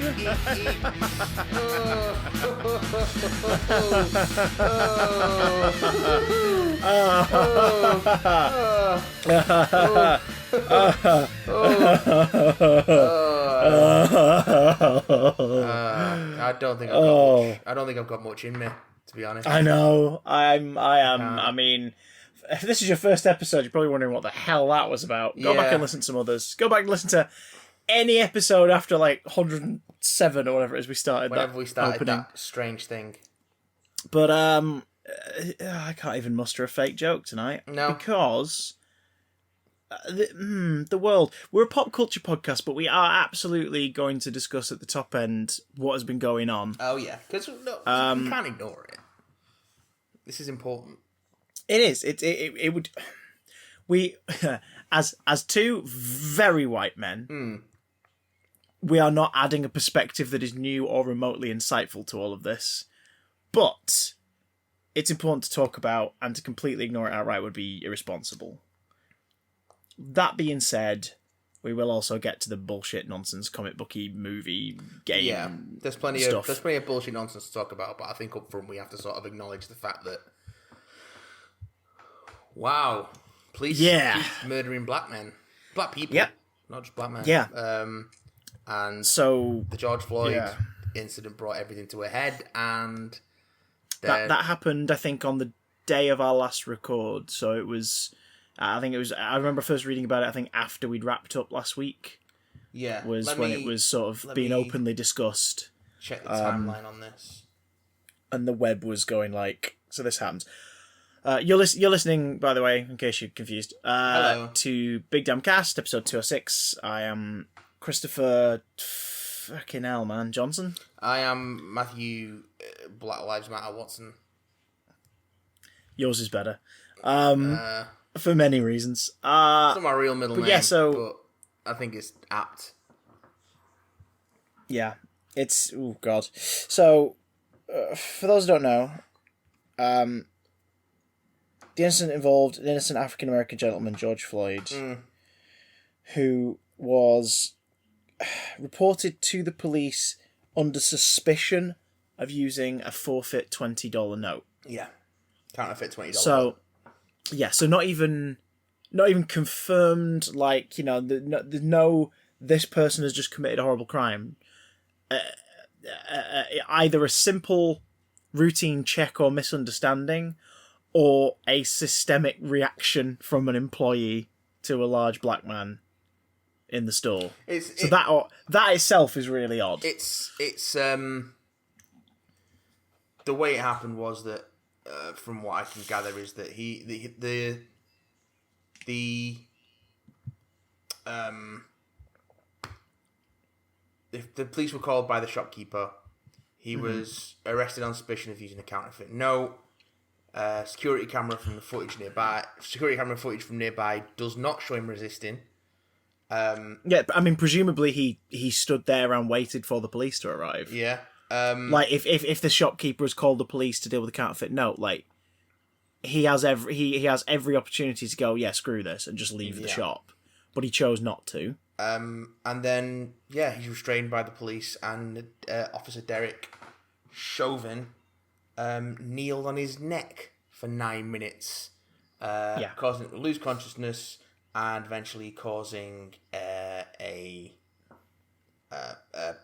I don't think I've got much. I don't think I've got much in me, to be honest. I know. I am. I mean, if this is your first episode, you're probably wondering what the hell that was about. Go back and listen to some others. Go back and listen to any episode after like 107 or whatever it is we started. Whenever we started that strange thing. But I can't even muster a fake joke tonight. No. Because the world. We're a pop culture podcast, but we are absolutely going to discuss at the top end what has been going on. Oh yeah, because we can't ignore it. This is important. It is. It would. We, as two very white men, we are not adding a perspective that is new or remotely insightful to all of this. But it's important to talk about, and to completely ignore it outright would be irresponsible. That being said, we will also get to the bullshit nonsense comic booky movie game. Yeah, there's plenty of bullshit nonsense to talk about, but I think up front we have to sort of acknowledge the fact that police keep murdering black people, not just black men. Yeah, and so the George Floyd incident brought everything to a head, and that happened, I think, on the day of our last record. So it was. I remember first reading about it, I think, after we'd wrapped up last week. Yeah. Was when it was sort of being openly discussed. Check the timeline on this. And the web was going like, so this happens. You're listening, by the way, in case you're confused, to Big Damn Cast, episode 206. I am Christopher fucking hell, man, Johnson. I am Matthew Black Lives Matter Watson. Yours is better. For many reasons. It's not my real middle name, but I think it's apt. Yeah, it's... Oh, God. So, for those who don't know, the incident involved an innocent African-American gentleman, George Floyd, who was reported to the police under suspicion of using a forfeit $20 note. Yeah. Counterfeit $20 note. So not even confirmed, like, you know, this person has just committed a horrible crime. Either a simple routine check or misunderstanding, or a systemic reaction from an employee to a large black man in the store. That itself is really odd. It's the way it happened was that, from what I can gather, is that if the police were called by the shopkeeper, he was arrested on suspicion of using a counterfeit note. Security camera footage from nearby does not show him resisting. Yeah, I mean, presumably he stood there and waited for the police to arrive. Yeah. Like if the shopkeeper has called the police to deal with the counterfeit note, like he has every opportunity to go, yeah, screw this, and just leave the shop, but he chose not to. And then he's restrained by the police, and Officer Derek Chauvin kneeled on his neck for 9 minutes, causing him to lose consciousness and eventually causing a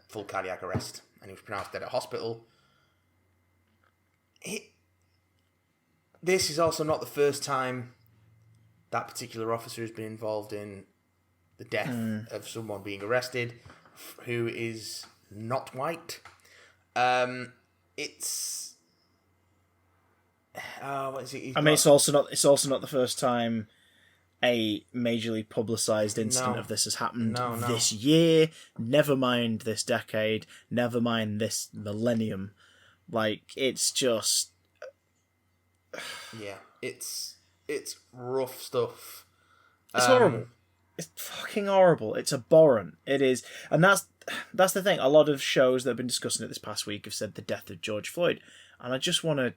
full cardiac arrest. And he was pronounced dead at hospital. This is also not the first time that particular officer has been involved in the death of someone being arrested who is not white. It's... what is it? It's also not the first time a majorly publicised incident of this has happened this year, never mind this decade, never mind this millennium. Like, it's just... Yeah, it's rough stuff. It's horrible. It's fucking horrible. It's abhorrent. It is. And that's the thing. A lot of shows that have been discussing it this past week have said the death of George Floyd. And I just want to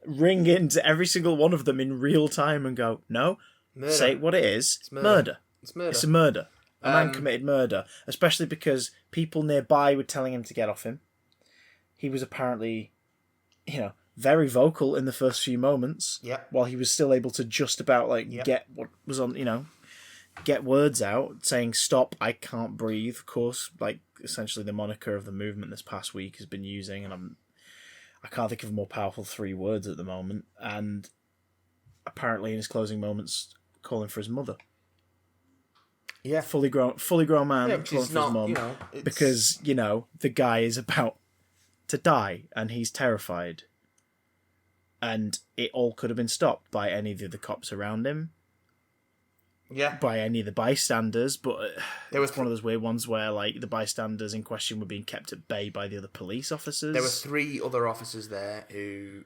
ring into every single one of them in real time and go, no, murder. say what it is. It's murder. It's murder. It's a murder. A man committed murder, especially because people nearby were telling him to get off him. He was apparently, very vocal in the first few moments. Yeah. While he was still able to just about get what was on, get words out saying "stop, I can't breathe." Of course, essentially the moniker of the movement this past week has been using, and I can't think of a more powerful 3 words at the moment. And apparently, in his closing moments, calling for his mother. Yeah, fully grown man calling for his mum because the guy is about to die and he's terrified, and it all could have been stopped by any of the other cops around him. Yeah, by any of the bystanders, but there was one of those weird ones where the bystanders in question were being kept at bay by the other police officers. There were 3 other officers there who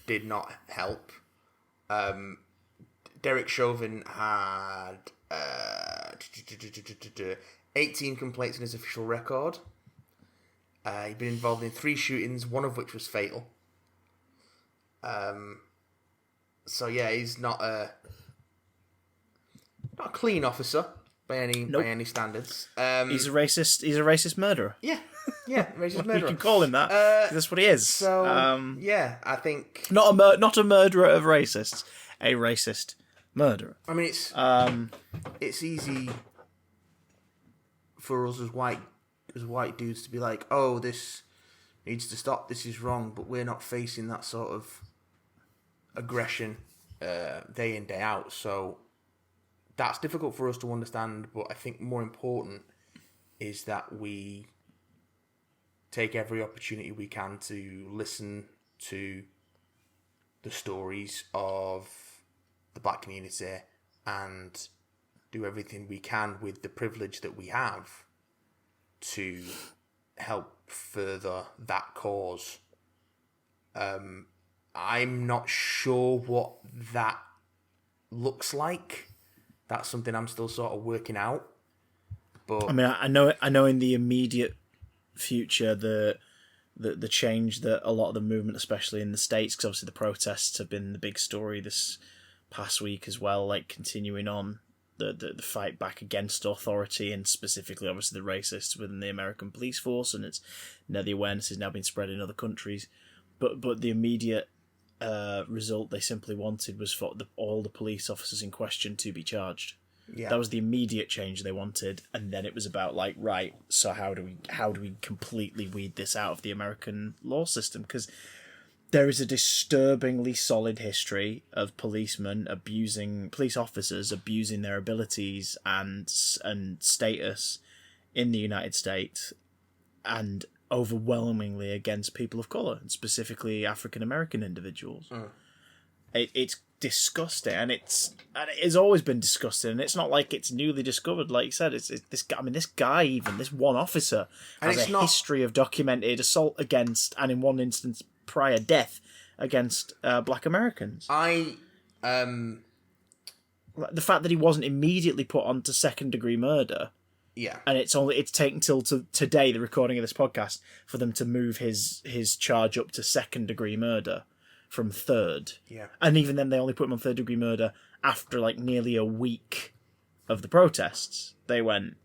did not help. Derek Chauvin had 18 complaints in his official record. He'd been involved in 3 shootings, one of which was fatal. So yeah, he's not a clean officer by any standards. He's a racist. He's a racist murderer. Yeah, racist murderer. We can call him that. That's what he is. So I think not a murderer of racists, a racist murderer. I mean, it's easy for us as white dudes to be like, oh, this needs to stop, this is wrong, but we're not facing that sort of aggression day in, day out. So that's difficult for us to understand, but I think more important is that we take every opportunity we can to listen to the stories of the black community and do everything we can with the privilege that we have to help further that cause. I'm not sure what that looks like. That's something I'm still sort of working out. But I mean, I know in the immediate future the change that a lot of the movement, especially in the States, because obviously the protests have been the big story this past week as well, continuing on the fight back against authority, and specifically obviously the racists within the American police force, and it's the awareness is now being spread in other countries. But the immediate result they simply wanted was for all the police officers in question to be charged. Yeah. That was the immediate change they wanted, and then it was about right, so how do we completely weed this out of the American law system? Because there is a disturbingly solid history of police officers abusing their abilities and status in the United States, and overwhelmingly against people of colour, and specifically African American individuals. It's disgusting, and it's always been disgusting, and it's not like it's newly discovered. Like you said, it's this guy. I mean, this one officer has history of documented assault against, and in one instance, prior death against black Americans. The fact that he wasn't immediately put onto second-degree murder. Yeah, and it's taken till today, the recording of this podcast, for them to move his charge up to second-degree murder from third. Yeah, and even then they only put him on third-degree murder after nearly a week of the protests. They went,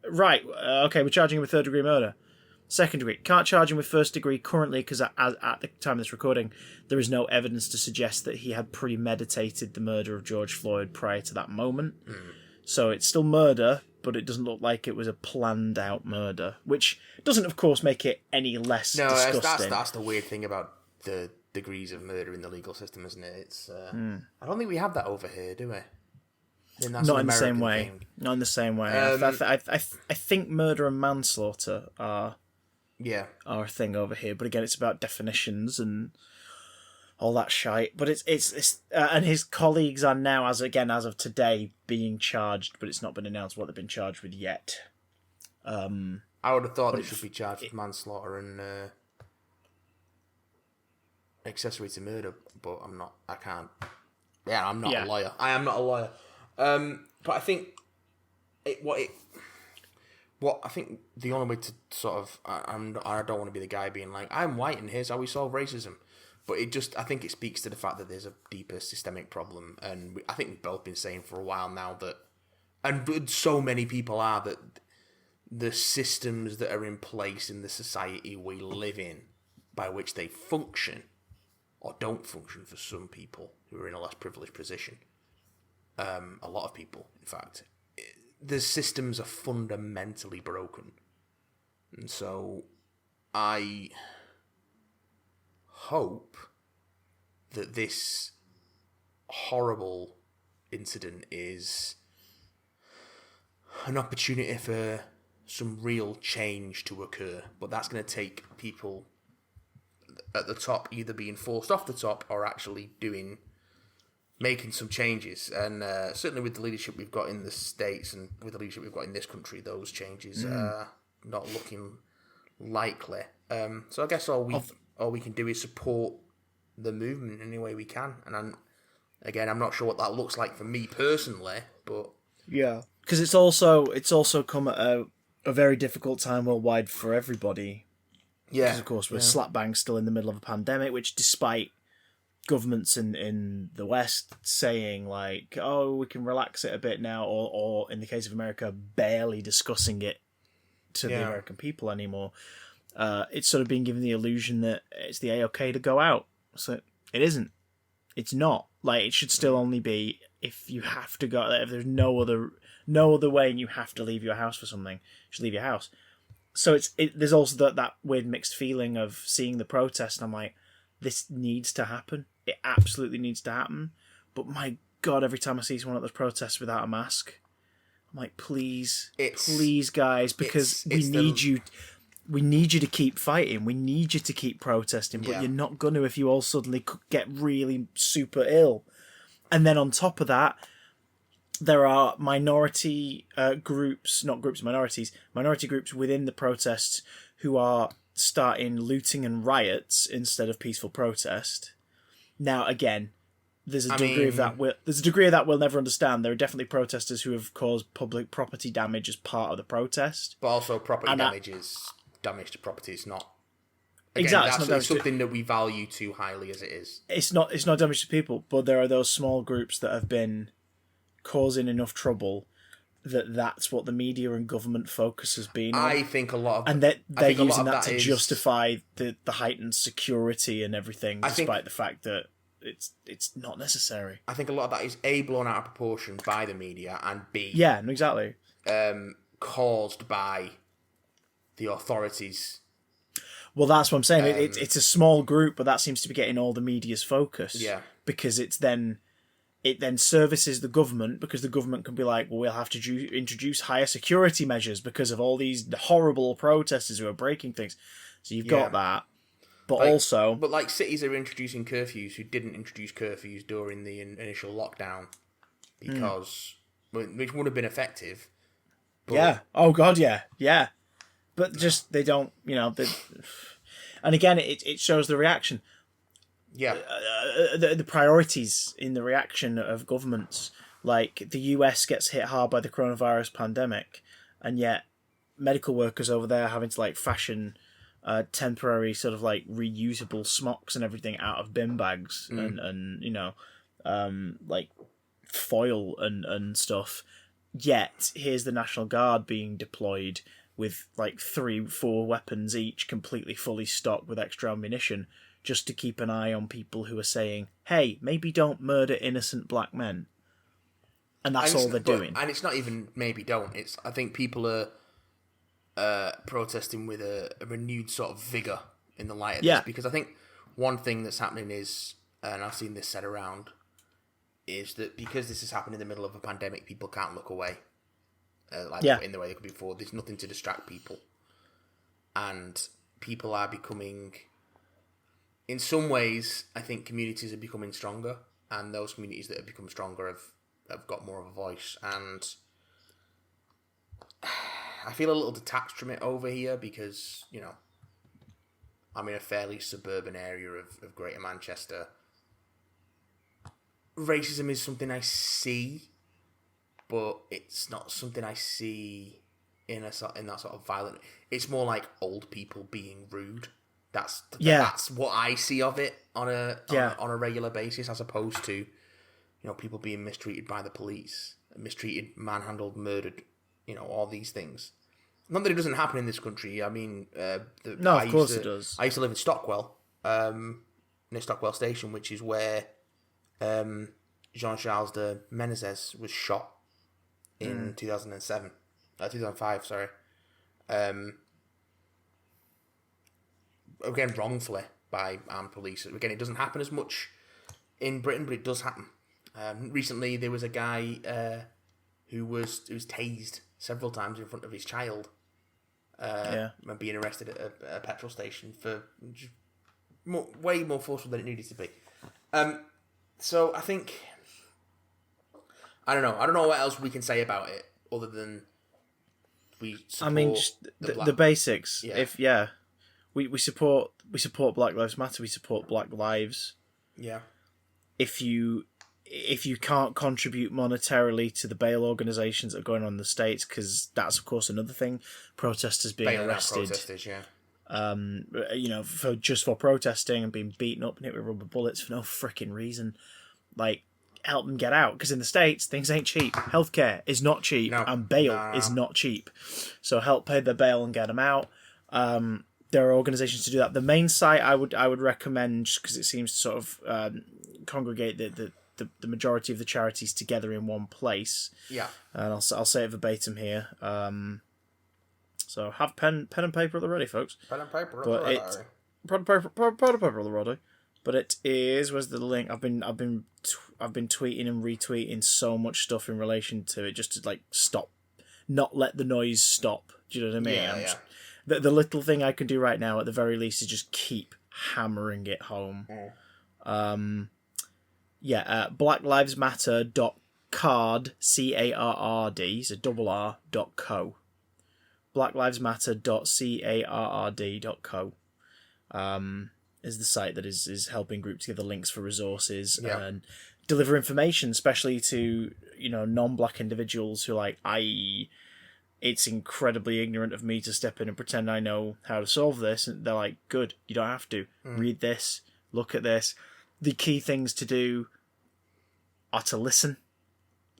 right, okay, we're charging him with third-degree murder. Second degree. Can't charge him with first degree currently because at the time of this recording, there is no evidence to suggest that he had premeditated the murder of George Floyd prior to that moment. So it's still murder, but it doesn't look like it was a planned out murder, which doesn't, of course, make it any less disgusting. That's the weird thing about the degrees of murder in the legal system, isn't it? It's I don't think we have that over here, do we? Not in the same way. Not in the same way. I think murder and manslaughter are a thing over here, but again, it's about definitions and all that shite. But it's and his colleagues are now, as of today, being charged, but it's not been announced what they've been charged with yet. I would have thought they should be charged with manslaughter and accessory to murder, but I'm not. I can't. Yeah, I'm not a lawyer. I am not a lawyer. But I think what I think the only way to sort of I don't want to be the guy being like, I'm white and here's how we solve racism, but I think it speaks to the fact that there's a deeper systemic problem, and I think we've both been saying for a while now that and so many people are, that the systems that are in place in the society we live in, by which they function, or don't function for some people who are in a less privileged position, a lot of people, in fact, the systems are fundamentally broken. And so I hope that this horrible incident is an opportunity for some real change to occur, but that's going to take people at the top either being forced off the top or actually making some changes. And certainly with the leadership we've got in the States and with the leadership we've got in this country, those changes are not looking likely. So I guess all we can do is support the movement any way we can. And I'm not sure what that looks like for me personally, but yeah, because it's also come at a very difficult time worldwide for everybody. Yeah, because of course we're slap bang still in the middle of a pandemic, which despite governments in the West saying like, oh, we can relax it a bit now, or in the case of America, barely discussing it to the American people anymore. It's sort of been given the illusion that it's the A-OK to go out. So it isn't. It's not. Like, it should still only be if you have to go. If there's no other way and you have to leave your house for something, you should leave your house. So there's also that weird mixed feeling of seeing the protest, and I'm like, this needs to happen. It absolutely needs to happen. But my God, every time I see someone at those protests without a mask, I'm like, please, guys, because we need you. We need you to keep fighting. We need you to keep protesting, but you're not going to if you all suddenly get really super ill. And then on top of that, there are minority groups within the protests who are starting looting and riots instead of peaceful protest. Now, again, there's a degree of that we'll never understand. There are definitely protesters who have caused public property damage as part of the protest. But also property damage is damage to property. It's not... Again, exactly. It's something that we value too highly as it is. It's not damage to people, but there are those small groups that have been causing enough trouble that's what the media and government focus has been on. I think a lot of... And that they're using that to justify the heightened security and everything, despite the fact that it's not necessary. I think a lot of that is A, blown out of proportion by the media, and B... Yeah, exactly. Caused by the authorities. Well, that's what I'm saying. It's a small group, but that seems to be getting all the media's focus. Yeah. Because it then services the government, because the government can be like, well, we'll have to introduce higher security measures because of all these horrible protesters who are breaking things. So you've got that. But cities are introducing curfews who didn't introduce curfews during the initial lockdown because which would have been effective. But... Yeah. Oh God. Yeah. Yeah. But just they don't. And again, it shows the reaction. Yeah. The priorities in the reaction of governments. Like, the US gets hit hard by the coronavirus pandemic, and yet medical workers over there having to fashion temporary sort of reusable smocks and everything out of bin bags and foil and stuff. Yet here's the National Guard being deployed with 3-4 weapons each, completely fully stocked with extra ammunition, just to keep an eye on people who are saying, hey, maybe don't murder innocent black men. And that's all they're doing. And it's not even maybe don't. I think people are protesting with a renewed sort of vigour in the light of this. Because I think one thing that's happening is, and I've seen this said around, is that because this has happened in the middle of a pandemic, people can't look away in the way they could before. There's nothing to distract people. And people are becoming... In some ways, I think communities are becoming stronger, and those communities that have become stronger have got more of a voice. And I feel a little detached from it over here because, I'm in a fairly suburban area of Greater Manchester. Racism is something I see, but it's not something I see in that sort of violent... It's more like old people being rude. That's what I see of it on a regular basis, as opposed to people being mistreated by the police. mistreated, manhandled, murdered, all these things. Not that it doesn't happen in this country. I mean, No, of course it does. I used to live in Stockwell, near Stockwell Station, which is where Jean-Charles de Menezes was shot in 2005, sorry. Again, wrongfully by armed police. Again, it doesn't happen as much in Britain, but it does happen. Recently, there was a guy who was tased several times in front of his child. And being arrested at a petrol station for just way more forceful than it needed to be. So I think I don't know what else we can say about it other than we support just the basics. Yeah. We support Black Lives Matter. We support Black Lives. Yeah. If you can't contribute monetarily to the bail organisations that are going on in the States, because that's of course another thing, protesters being arrested, protesters, for protesting and being beaten up and hit with rubber bullets for no freaking reason, like, help them get out, because in the States things ain't cheap. Healthcare is not cheap, and bail is not cheap, so help pay their bail and get them out. There are organisations to do that. The main site I would recommend, just because it seems to sort of congregate the majority of the charities together in one place. Yeah. And I'll say it verbatim here. So have pen and paper at the ready, folks. Pen and paper at the ready. Pen and paper at the ready. But it is. Where's the link? I've been tweeting and retweeting so much stuff in relation to it, just to like stop, not let the noise stop. Do you know what I mean? Yeah. The little thing I can do right now, at the very least, is just keep hammering it home. blacklivesmatter.card, C-A-R-R-D, so .co. blacklivesmatter.card.co is the site that is helping group together links for resources and deliver information, especially to non-black individuals who are like, it's incredibly ignorant of me to step in and pretend I know how to solve this. And they're like, good, you don't have to. Read this, look at this. The key things to do are to listen.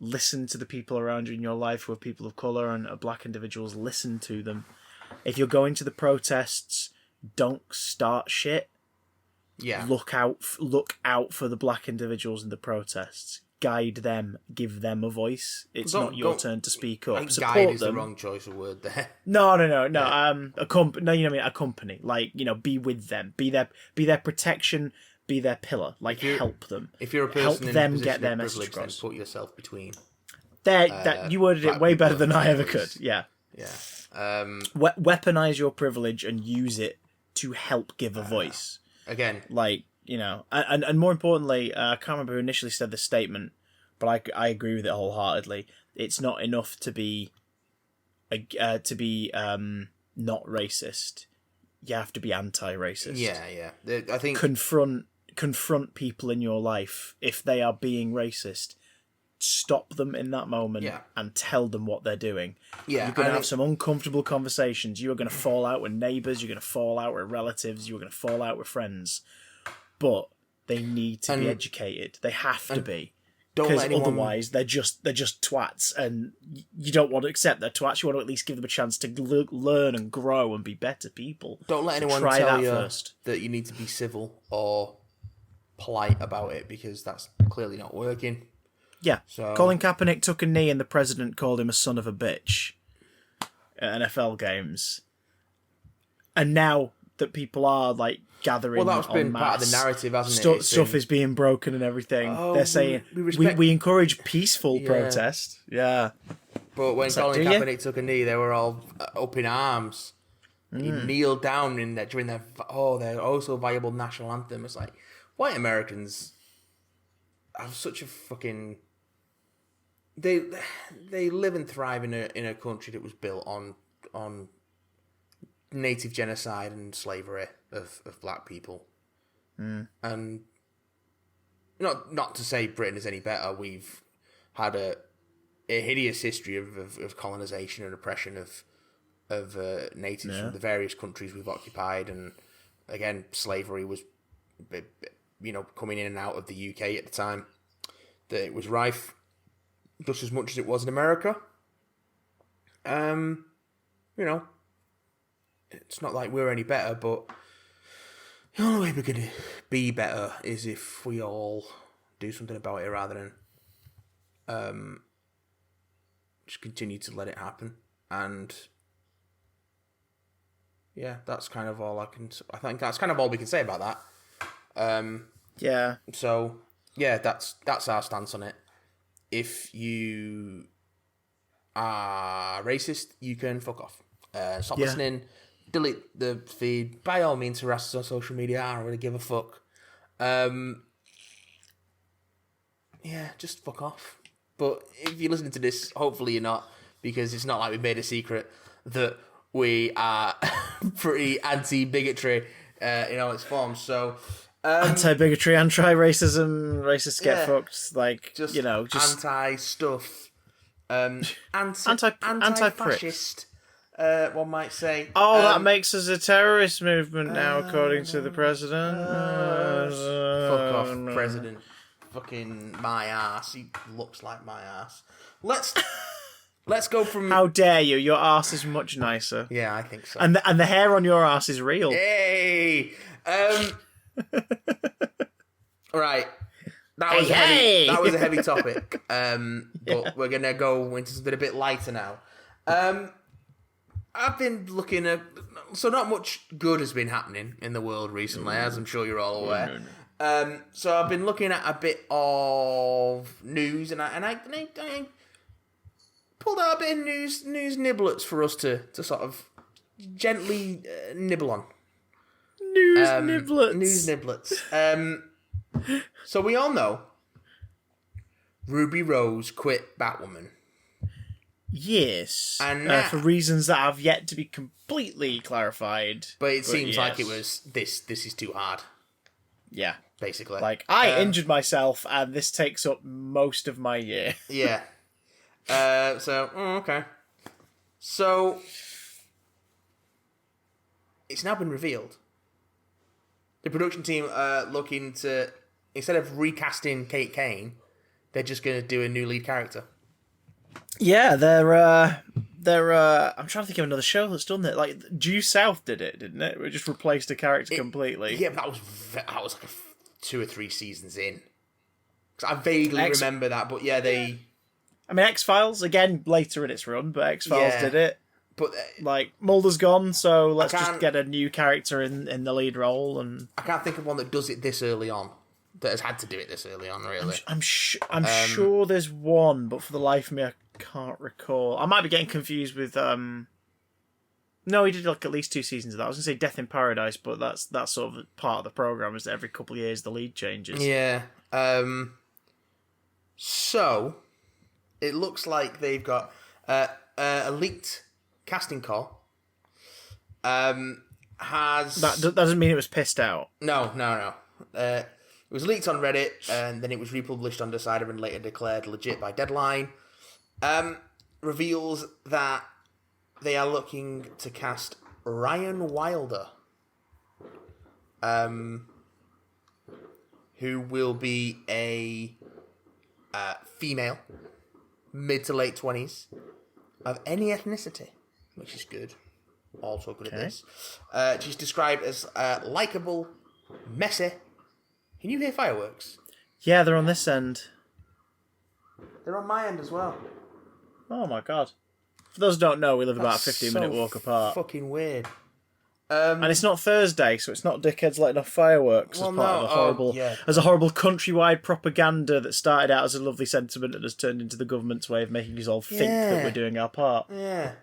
Listen to the people around you in your life who are people of colour and are black individuals. Listen to them. If you're going to the protests, don't start shit. Yeah. Look out for the black individuals in the protests. Guide them. Give them a voice. It's not your turn to speak up. I think support guide is them. the wrong choice of word there. No. Accompany. Like, be with them. Be their protection. Be their pillar. Like, help them. If you're a person help in them a position get their of message privilege, across. then put yourself between. You worded it way better than I ever could. Yeah. Yeah. Weaponize your privilege and use it to help give a voice. Again, like, and more importantly, I can't remember who initially said this statement, but I agree with it wholeheartedly. It's not enough to be not racist. You have to be anti-racist. Yeah. I think confront people in your life if they are being racist. Stop them in that moment and tell them what they're doing. Yeah, you're going to have some uncomfortable conversations. You are going to fall out with neighbours. You're going to fall out with relatives. You're going to fall out with friends. But they need to be educated. They have to be. Because otherwise they're just twats, and you don't want to accept their twats. You want to at least give them a chance to learn and grow and be better people. Don't let anyone tell you that you need to be civil or polite about it, because that's clearly not working. Yeah, so Colin Kaepernick took a knee and the president called him a son of a bitch at NFL games. And now that people are like gathering, well, that's been part of the narrative, hasn't it? Stuff is being broken and everything. They're saying we encourage peaceful protest. Yeah, but when Colin Kaepernick took a knee, they were all up in arms. He kneeled down during their so valuable national anthem. It's like, white Americans have such a fucking. They live and thrive in a country that was built on native genocide and slavery of black people. And not to say Britain is any better. We've had a hideous history of colonization and oppression of natives from the various countries we've occupied, and again, slavery was coming in and out of the UK at the time that it was rife. just as much as it was in America. It's not like we're any better, but the only way we're going to be better is if we all do something about it rather than just continue to let it happen. And yeah, that's kind of all I think that's kind of all we can say about that. Yeah. So yeah, that's our stance on it. If you are racist, you can fuck off. Stop listening. Delete the feed. By all means, harass us on social media. I don't really give a fuck. Just fuck off. But if you're listening to this, hopefully you're not, because it's not like we've made a secret that we are pretty anti-bigotry in all its forms. So anti-bigotry, anti-racism, racists get fucked. Like, just anti-stuff. Anti-fascist. One might say. Oh, that makes us a terrorist movement now, according to the president. Fuck off, president. Fucking my ass. He looks like my ass. Let's go from. How dare you? Your ass is much nicer. Yeah, I think so. And the hair on your ass is real. Hey. Right. That was a heavy topic. But we're gonna go into something a bit lighter now. I've been looking at... So not much good has been happening in the world recently, as I'm sure you're all aware. So I've been looking at a bit of news, and I pulled out a bit of news niblets for us to sort of gently nibble on. News niblets. News niblets. So we all know Ruby Rose quit Batwoman. Yes, and now, for reasons that have yet to be completely clarified. But it seems like it was this is too hard. Yeah, basically. Like I injured myself, and this takes up most of my year. Yeah. Okay. So it's now been revealed. The production team are looking to, instead of recasting Kate Kane, they're just going to do a new lead character. Yeah, they're I'm trying to think of another show that's done that. Like Due South did it, didn't it? It just replaced a character completely. Yeah, but that was like 2 or 3 seasons in. 'Cause I vaguely remember that, but yeah, they. I mean, X-Files again later in its run, but X-Files did it. But like Mulder's gone, so let's just get a new character in the lead role. And I can't think of one that does it this early on. That has had to do it this early on, really. I'm sure there's one, but for the life of me, I can't recall. I might be getting confused with. No, he did like at least 2 seasons of that. I was gonna say Death in Paradise, but that's sort of part of the program. Is that every couple of years the lead changes? Yeah. So it looks like they've got a leaked casting call. That doesn't mean it was pissed out. No. It was leaked on Reddit, and then it was republished on Decider and later declared legit by Deadline. Reveals that they are looking to cast Ryan Wilder, who will be a female, mid to late 20s, of any ethnicity, which is good. Also good at this. She's described as likeable, messy. Can you hear fireworks? Yeah, they're on this end. They're on my end as well. Oh my god. For those who don't know, we live about a 15-minute walk apart. Fucking weird. And it's not Thursday, so it's not dickheads letting off fireworks as part of a horrible, as a horrible countrywide propaganda that started out as a lovely sentiment and has turned into the government's way of making us all think that we're doing our part. Yeah.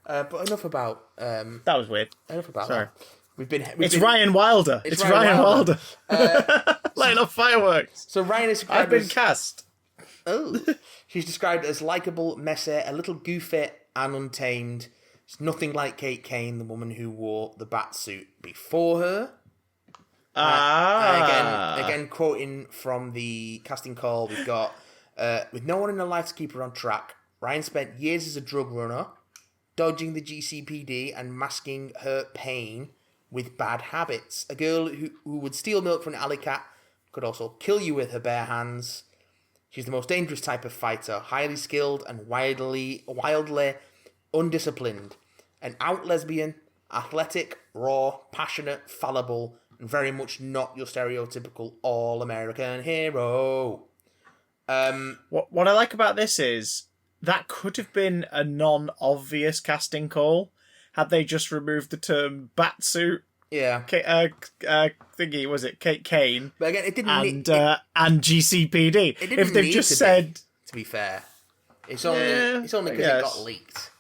But enough about. That was weird. Enough about Sorry. that. It's Ryan Wilder. It's Ryan Wilder. Letting off fireworks. So Ryan is described I've been cast. Oh. She's described as likeable, messy, a little goofy, and untamed. It's nothing like Kate Kane, the woman who wore the bat suit before her. Again, quoting from the casting call, we've got, with no one in her life to keep her on track, Ryan spent years as a drug runner, dodging the GCPD and masking her pain with bad habits. A girl who would steal milk from an alley cat, could also kill you with her bare hands. She's the most dangerous type of fighter, highly skilled and wildly undisciplined. An out lesbian, athletic, raw, passionate, fallible, and very much not your stereotypical all-American hero. What I like about this is that could have been a non-obvious casting call had they just removed the term batsuit. Yeah. Thingy, was it Kate Kane? But again, it didn't and GCPD. It didn't if they need just to said, to be fair, it's only because it got leaked.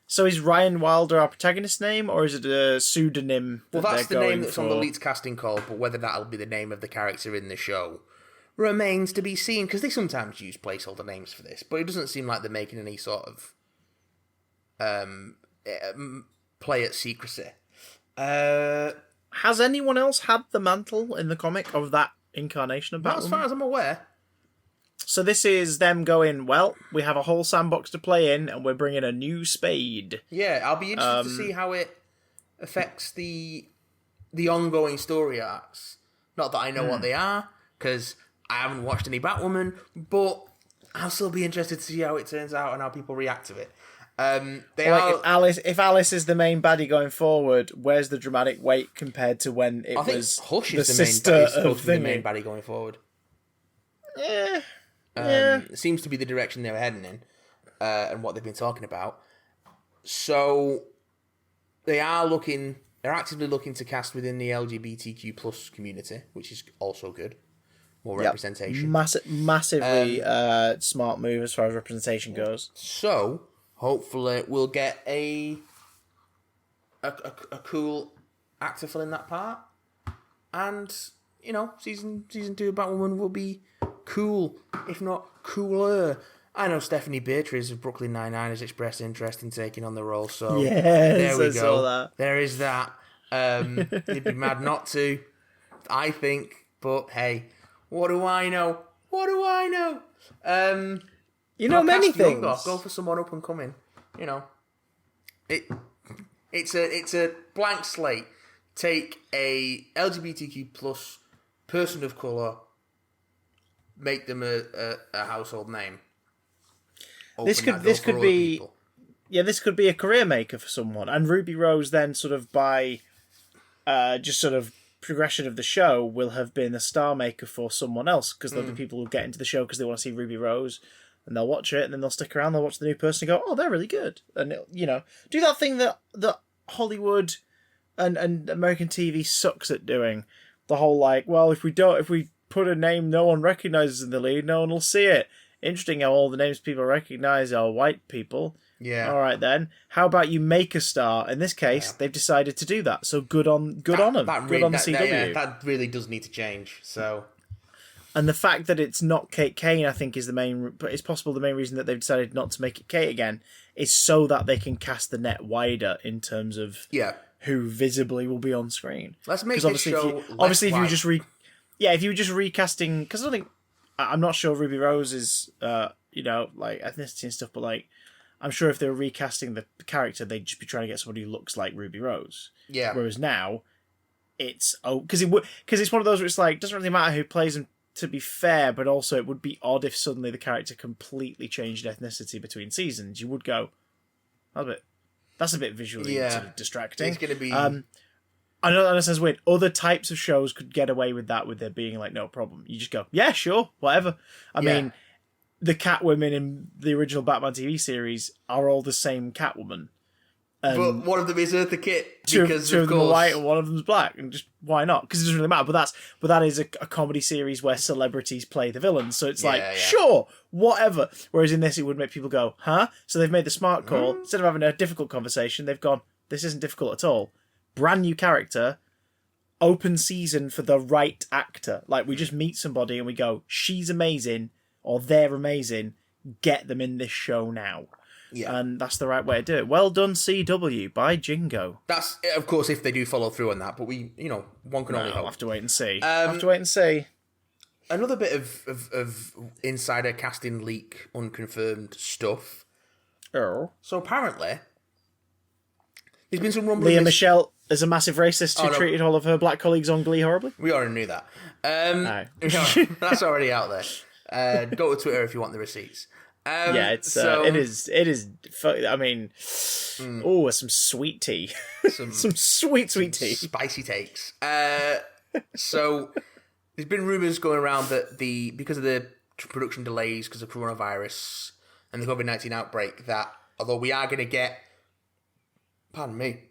So is Ryan Wilder our protagonist's name, or is it a pseudonym? Well, that's the name that's for? on the leaked casting call, but whether that'll be the name of the character in the show remains to be seen, because they sometimes use placeholder names for this, but it doesn't seem like they're making any sort of play at secrecy. Has anyone else had the mantle in the comic of that incarnation of Batwoman? Not as far as I'm aware. So this is them going, well, we have a whole sandbox to play in, and we're bringing a new Spade. Yeah, I'll be interested to see how it affects the ongoing story arcs. Not that I know what they are, because I haven't watched any Batwoman, but I'll still be interested to see how it turns out and how people react to it. If Alice is the main baddie going forward, where's the dramatic weight compared to when it was Hush the is sister supposed of to be the main baddie going forward? It seems to be the direction they were heading in, and what they've been talking about. So they're actively looking to cast within the LGBTQ plus community, which is also good. More representation. Massively smart move as far as representation goes. So hopefully we'll get a cool actor filling that part, and season 2 of Batwoman will be cool, if not cooler. I know Stephanie Beatriz of Brooklyn Nine-Nine has expressed interest in taking on the role, so there we go. Saw that. There is that. You'd be mad not to, I think, but hey, what do I know? Many things. Go for someone up and coming. It's a blank slate. Take a LGBTQ plus person of colour, make them a household name. This could be a career maker for someone, and Ruby Rose then sort of by just sort of progression of the show will have been a star maker for someone else, because there'll be people who get into the show because they want to see Ruby Rose, and they'll watch it, and then they'll stick around, they'll watch the new person and go, oh, they're really good, and do that thing that Hollywood and American TV sucks at doing, the whole if we put a name no one recognises in the lead, no one will see it. Interesting how all the names people recognise are white people. Yeah. All right then. How about you make a star? In this case, they've decided to do that. So good on them. Good on the CW. That really does need to change. So. And the fact that it's not Kate Kane, I think, is the main. But it's possible the main reason that they've decided not to make it Kate again is so that they can cast the net wider in terms of who visibly will be on screen. Let's make this show. If you just recasting, because I'm not sure Ruby Rose is ethnicity and stuff, but I'm sure if they were recasting the character, they'd just be trying to get somebody who looks like Ruby Rose. Yeah. Whereas now, it's because it's one of those where it's doesn't really matter who plays them. To be fair, but also it would be odd if suddenly the character completely changed ethnicity between seasons. You would go, that's a bit visually sort of distracting. It's going to be. I know that sounds weird. Other types of shows could get away with that, with there being no problem. You just go, yeah, sure, whatever. I mean, the Catwomen in the original Batman TV series are all the same Catwoman. But one of them is Eartha Kitt. Two of them are white and one of them's black. And just, why not? Because it doesn't really matter. But that is a comedy series where celebrities play the villains. So it's sure, whatever. Whereas in this, it would make people go, huh? So they've made the smart call. Instead of having a difficult conversation, they've gone, this isn't difficult at all. Brand new character, open season for the right actor. We just meet somebody and we go, she's amazing, or they're amazing. Get them in this show now. Yeah. And that's the right way to do it. Well done, CW, by Jingo. That's, of course, if they do follow through on that, but one can only hope. We'll have to wait and see. Another bit of insider casting leak, unconfirmed stuff. Oh. So apparently, there's been some rumbling. Leah Michelle is a massive racist who treated all of her black colleagues on Glee horribly. We already knew that. That's already out there. Go to Twitter if you want the receipts. Yeah, it is. I mean, some sweet tea, some sweet tea, spicy takes. So there's been rumours going around that because of the production delays because of coronavirus and the COVID-19 outbreak, that although we are going to get, pardon me,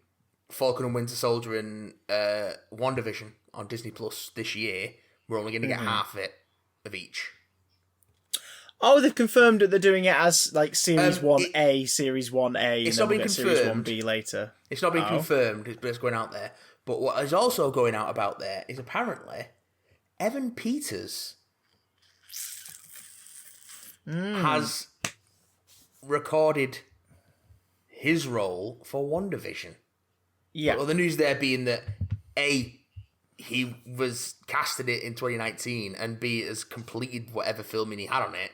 Falcon and Winter Soldier and WandaVision on Disney Plus this year, we're only going to get half of each. Oh, they've confirmed that they're doing it as like Series 1A, Series 1A, and then we'll get Series 1B later. It's not been confirmed, but it's going out there. But what is also going out about there is apparently Evan Peters has recorded his role for WandaVision. Yeah. Well, the news there being that A, he was casted it in 2019, and B, has completed whatever filming he had on it.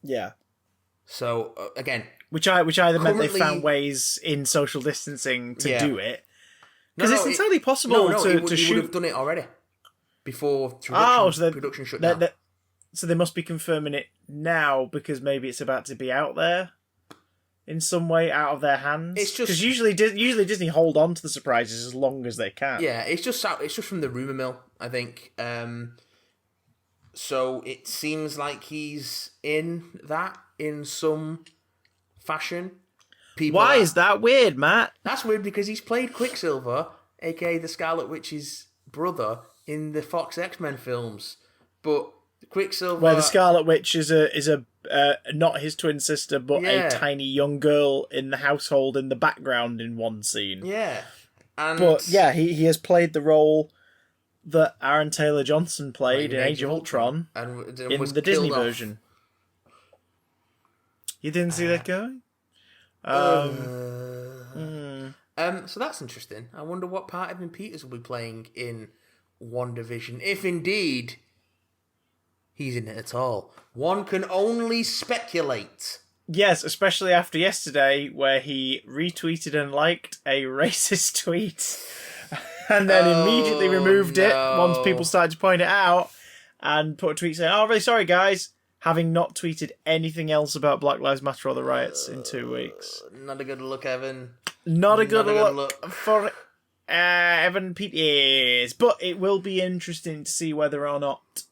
Yeah. So again, which either meant they found ways in social distancing to do it, because it's entirely possible to shoot. He would have done it already before production shut down. So they must be confirming it now because maybe it's about to be out there in some way, out of their hands. It's just because usually Disney hold on to the surprises as long as they can. Yeah, it's just from the rumor mill, I think. So it seems like he's in that in some fashion. Why is that weird, Matt? That's weird because he's played Quicksilver, aka the Scarlet Witch's brother, in the Fox X-Men films. But Quicksilver, where the Scarlet Witch is a not his twin sister, but a tiny young girl in the household in the background in one scene. Yeah, he has played the role that Aaron Taylor Johnson played in Age of Ultron and in the Disney version. You didn't see that going? So that's interesting. I wonder what part Evan Peters will be playing in WandaVision, if indeed he's in it at all. One can only speculate. Yes, especially after yesterday, where he retweeted and liked a racist tweet, and then immediately removed it once people started to point it out, and put a tweet saying, "Oh, really sorry, guys," having not tweeted anything else about Black Lives Matter or the riots in 2 weeks. Not a good look, Evan. Not a good look for Evan Peters. But it will be interesting to see whether or not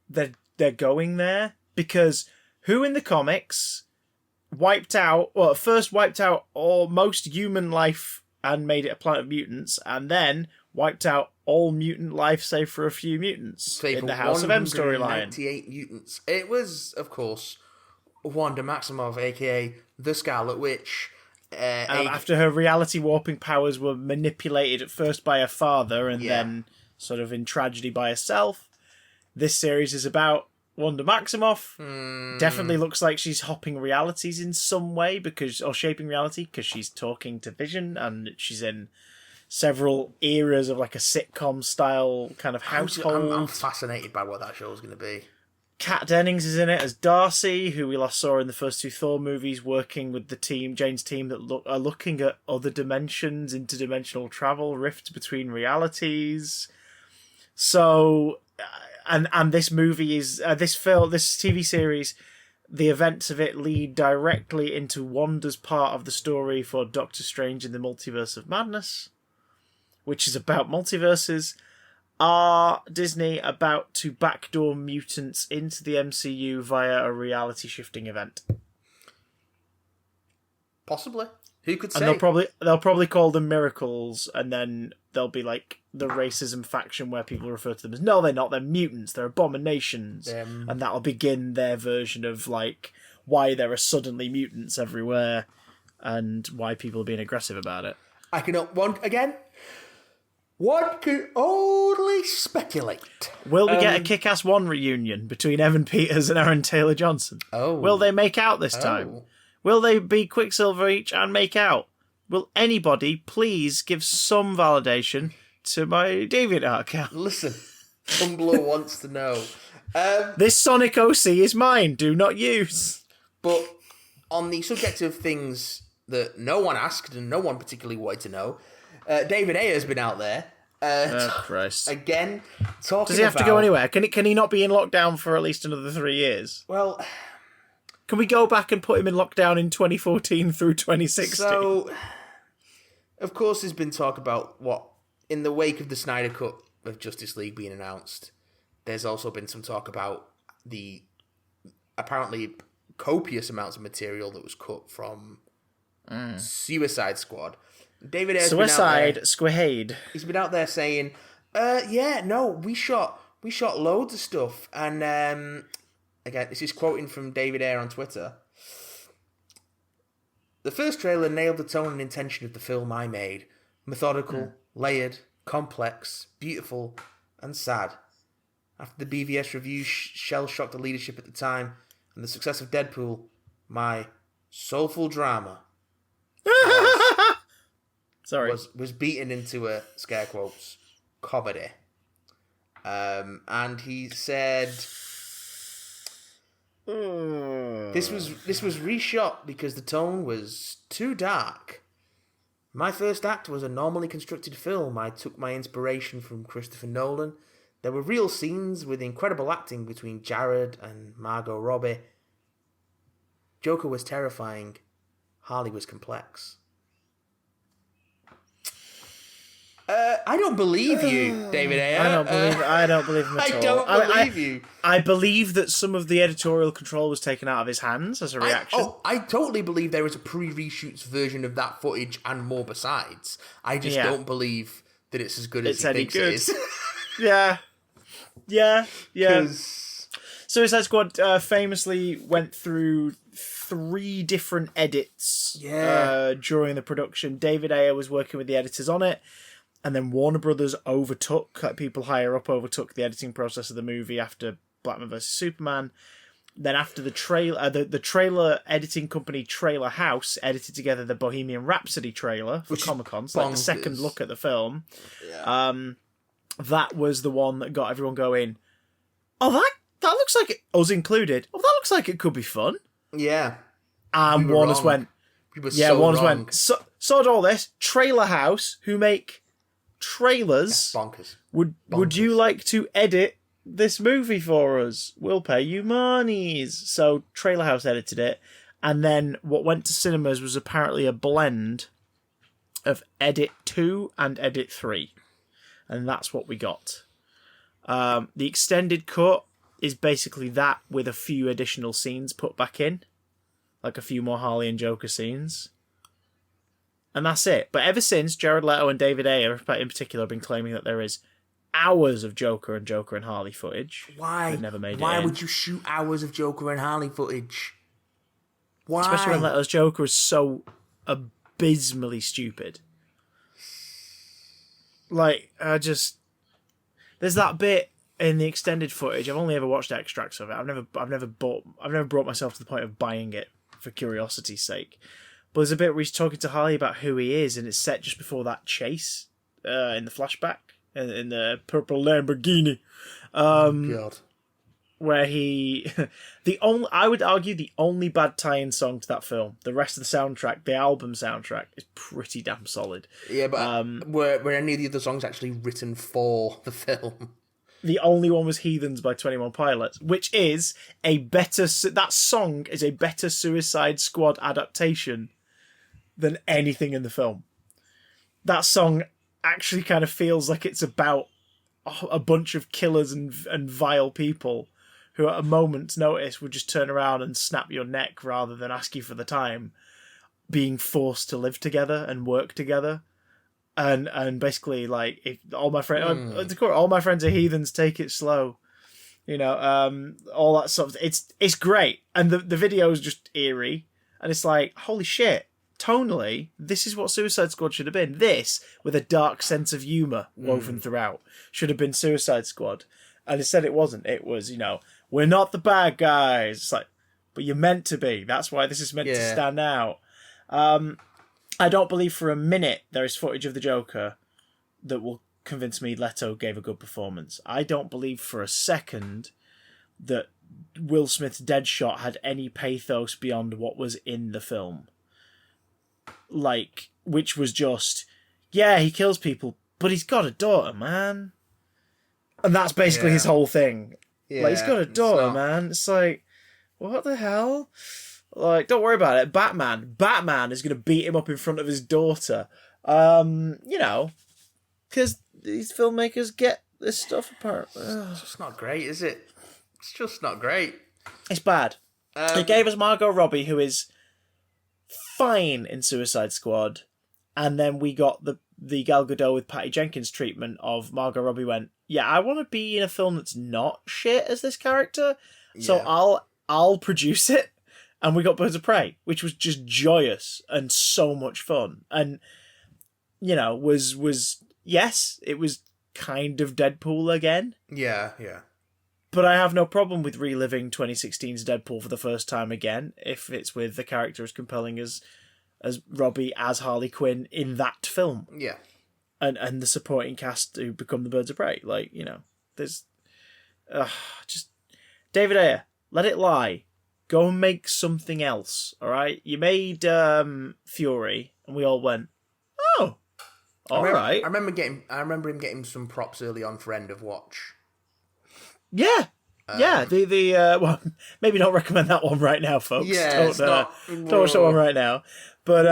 they're going there, because who in the comics first wiped out most human life and made it a planet of mutants, and then wiped out all mutant life save for a few mutants in the House of M storyline. 98 mutants. It was, of course, Wanda Maximoff, aka the Scarlet Witch. After her reality warping powers were manipulated at first by her father and then sort of in tragedy by herself. This series is about Wanda Maximoff. Definitely looks like she's hopping realities in some way or shaping reality, because she's talking to Vision and she's in several eras of like a sitcom style kind of household. I'm fascinated by what that show is going to be. Kat Dennings is in it as Darcy, who we last saw in the first two Thor movies, working with the team, Jane's team, that are looking at other dimensions, interdimensional travel, rifts between realities. So, and this movie is this TV series. The events of it lead directly into Wanda's part of the story for Doctor Strange in the Multiverse of Madness, which is about multiverses. Are Disney about to backdoor mutants into the MCU via a reality-shifting event? Possibly. Who could say? And they'll probably call them miracles, and then there'll be like the racism faction where people refer to them as, no, they're not, they're mutants, they're abominations. And that'll begin their version of like why there are suddenly mutants everywhere and why people are being aggressive about it. One can only speculate. Will we get a Kick-Ass 1 reunion between Evan Peters and Aaron Taylor Johnson? Oh. Will they make out this time? Will they be Quicksilver each and make out? Will anybody please give some validation to my DeviantArt account? Listen, Tumblr wants to know. This Sonic OC is mine. Do not use. But on the subject of things that no one asked and no one particularly wanted to know, David Ayer's been out there Christ. Again, talking Does he have to go anywhere? Can he not be in lockdown for at least another 3 years? Well, can we go back and put him in lockdown in 2014 through 2016? So, of course, there's been talk about what, in the wake of the Snyder Cut of Justice League being announced, there's also been some talk about the apparently copious amounts of material that was cut from Suicide Squad. David Ayer's Suicide Squad. He's been out there saying, we shot loads of stuff. And, again, this is quoting from David Ayer on Twitter. The first trailer nailed the tone and intention of the film I made. Methodical, layered, complex, beautiful, and sad. After the BVS review shell-shocked the leadership at the time, and the success of Deadpool, my soulful drama was beaten into a, scare quotes, comedy. And he said, this was reshot because the tone was too dark. My first act was a normally constructed film. I took my inspiration from Christopher Nolan. There were real scenes with incredible acting between Jared and Margot Robbie. Joker was terrifying. Harley was complex. I don't believe you, David Ayer. I don't believe him at all. I don't believe you. I believe that some of the editorial control was taken out of his hands as a reaction. I totally believe there is a pre-reshoots version of that footage and more besides. I just don't believe that it's as good as he thinks it is. Yeah. Suicide Squad famously went through 3 different edits during the production. David Ayer was working with the editors on it, and then Warner Brothers people higher up overtook the editing process of the movie after Batman vs Superman. Then after the trailer, the trailer editing company Trailer House edited together the Bohemian Rhapsody trailer for Comic-Con, so like the second look at the film. Yeah. That was the one that got everyone going, oh, that looks like it, us included, oh, that looks like it could be fun. Yeah. And Warner's went, sod all this, Trailer House, who make trailers, bonkers. Would you like to edit this movie for us? We'll pay you monies. So Trailer House edited it, and then what went to cinemas was apparently a blend of Edit 2 and Edit 3. And that's what we got. The extended cut is basically that with a few additional scenes put back in. Like a few more Harley and Joker scenes. And that's it. But ever since, Jared Leto and David Ayer in particular have been claiming that there is hours of Joker and Harley footage. Why? Never made Why it would you shoot hours of Joker and Harley footage? Why? Especially when Leto's Joker is so abysmally stupid. Like, there's that bit in the extended footage. I've only ever watched extracts of it. I've never brought myself to the point of buying it for curiosity's sake. But there's a bit where he's talking to Harley about who he is, and it's set just before that chase in the flashback in the purple Lamborghini. God. Where I would argue the only bad tie-in song to that film. The rest of the soundtrack, the album soundtrack, is pretty damn solid. Yeah, but were any of the other songs actually written for the film? The only one was Heathens by 21 Pilots, which is that song is a better Suicide Squad adaptation than anything in the film. That song actually kind of feels like it's about a bunch of killers and vile people who at a moment's notice would just turn around and snap your neck rather than ask you for the time, being forced to live together and work together. And basically, like, if all my friends, all my friends are heathens, take it slow. You know, all that stuff. It's great. And the video is just eerie. And it's like, holy shit, tonally, this is what Suicide Squad should have been. This, with a dark sense of humour woven throughout, should have been Suicide Squad. And instead it wasn't. It was, we're not the bad guys. It's like, but you're meant to be. That's why this is meant to stand out. I don't believe for a minute there is footage of the Joker that will convince me Leto gave a good performance. I don't believe for a second that Will Smith's Deadshot had any pathos beyond what was in the film. Like, which was just, yeah, he kills people, but he's got a daughter, man. And that's basically his whole thing. Yeah, like, he's got a daughter, man. It's like, what the hell? Like, don't worry about it. Batman is going to beat him up in front of his daughter. You know, because these filmmakers get this stuff apart. It's just not great, is it? It's just not great. It's bad. It gave us Margot Robbie, who is fine in Suicide Squad, and then we got the Gal Gadot with Patty Jenkins treatment of Margot Robbie went, yeah, I want to be in a film that's not shit as this character, so I'll produce it. And we got Birds of Prey, which was just joyous and so much fun. And, you know, yes, it was kind of Deadpool again. Yeah, yeah. But I have no problem with reliving 2016's Deadpool for the first time again, if it's with the character as compelling as Robbie as Harley Quinn in that film. Yeah. And the supporting cast who become the Birds of Prey. Like, you know, there's... just... David Ayer, let it lie. Go and make something else, all right? You made Fury, and we all went, oh, all right. I remember him getting some props early on for End of Watch. Yeah. Well, maybe don't recommend that one right now, folks. Yeah, don't watch that one right now. But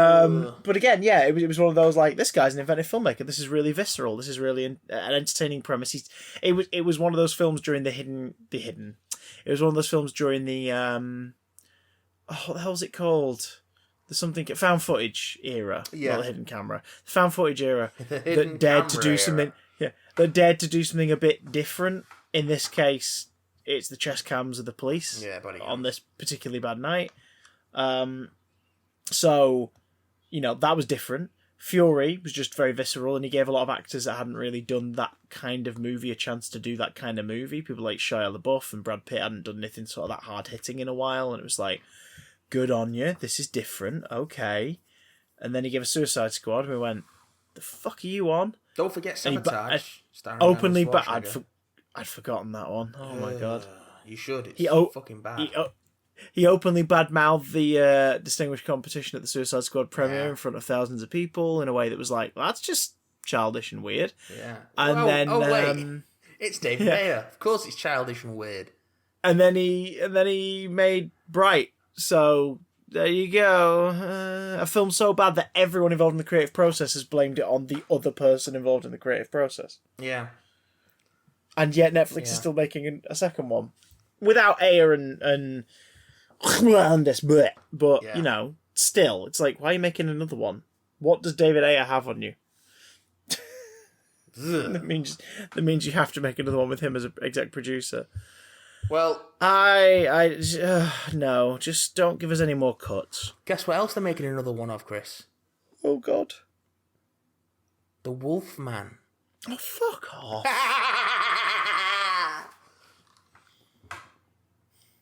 again, yeah, it was one of those like, this guy's an inventive filmmaker. This is really visceral. This is really an entertaining premise. It was one of those films during the hidden. It was one of those films during the what the hell was it called? There's something found footage era. Yeah, not the hidden camera. The found footage era that dared to do something. Yeah, that dared to do something a bit different. In this case, it's the chest cams of the police. Yeah, buddy. On this particularly bad night. So, you know, that was different. Fury was just very visceral, and he gave a lot of actors that hadn't really done that kind of movie a chance to do that kind of movie. People like Shia LaBeouf and Brad Pitt hadn't done anything sort of that hard-hitting in a while, and it was like, good on you, this is different, okay. And then he gave a Suicide Squad, and we went, the fuck are you on? Don't forget Sabotage. Openly bad. I'd forgotten that one. Oh my god. You should. It's fucking bad. He openly badmouthed the Distinguished Competition at the Suicide Squad premiere in front of thousands of people in a way that was like, well, that's just childish and weird. Yeah. And wait. It's David Ayer. Of course it's childish and weird. And then he made Bright. So there you go. A film so bad that everyone involved in the creative process has blamed it on the other person involved in the creative process. Yeah. And yet Netflix is still making a second one. Without Ayer and this, but you know, still, it's like, why are you making another one? What does David Ayer have on you? that means you have to make another one with him as an exec producer. Well, no, just don't give us any more cuts. Guess what else they're making another one of, Chris? Oh God, The Wolfman. Oh, fuck off.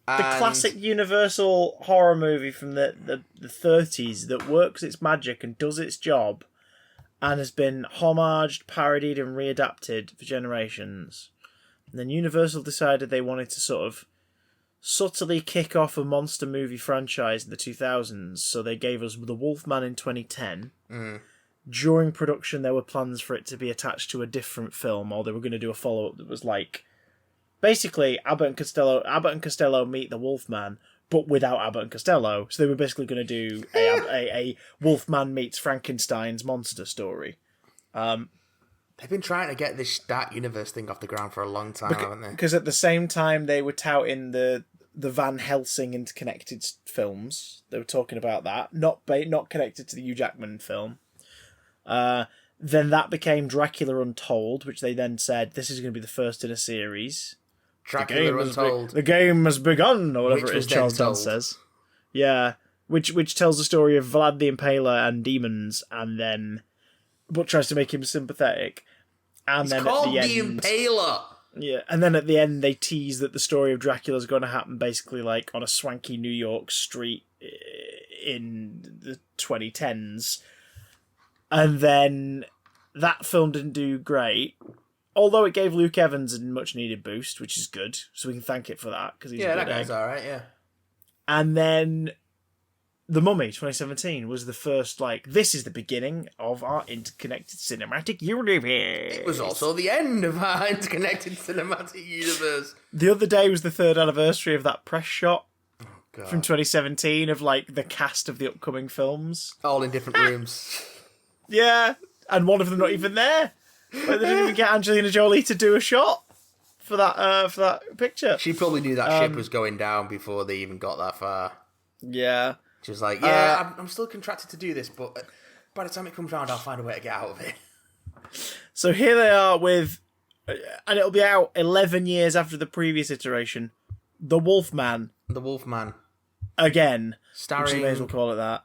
The classic Universal horror movie from the 30s that works its magic and does its job and has been homaged, parodied and readapted for generations. And then Universal decided they wanted to sort of subtly kick off a monster movie franchise in the 2000s, so they gave us The Wolfman in 2010. During production, there were plans for it to be attached to a different film, or they were going to do a follow-up that was like... Basically, Abbott and Costello meet the Wolfman, but without Abbott and Costello. So they were basically going to do a Wolfman meets Frankenstein's monster story. They've been trying to get this Dark Universe thing off the ground for a long time, haven't they? Because at the same time they were touting the Van Helsing interconnected films. They were talking about that, not connected to the Hugh Jackman film. Then that became Dracula Untold, which they then said, this is going to be the first in a series. Dracula Untold. The game has begun, or whatever it is Charles Dance says. Yeah, which tells the story of Vlad the Impaler and demons, and then... but tries to make him sympathetic. And It's called The Impaler! Yeah, and then at the end they tease that the story of Dracula's going to happen basically like on a swanky New York street in the 2010s. And then that film didn't do great, although it gave Luke Evans a much-needed boost, which is good, so we can thank it for that. Cause he's that guy's alright, yeah. And then The Mummy 2017 was the first, like, this is the beginning of our interconnected cinematic universe. It was also the end of our interconnected cinematic universe. The other day was the 3rd anniversary of that press shot God. from 2017 of, like, the cast of the upcoming films. All in different rooms. Yeah, and one of them not even there. Like, they didn't even get Angelina Jolie to do a shot for that picture. She probably knew that ship was going down before they even got that far. Yeah. She was like, yeah, I'm still contracted to do this, but by the time it comes round, I'll find a way to get out of it. So here they are with, and it'll be out 11 years after the previous iteration, The Wolfman. The Wolfman. Again. Starring... Which you may as well call it that.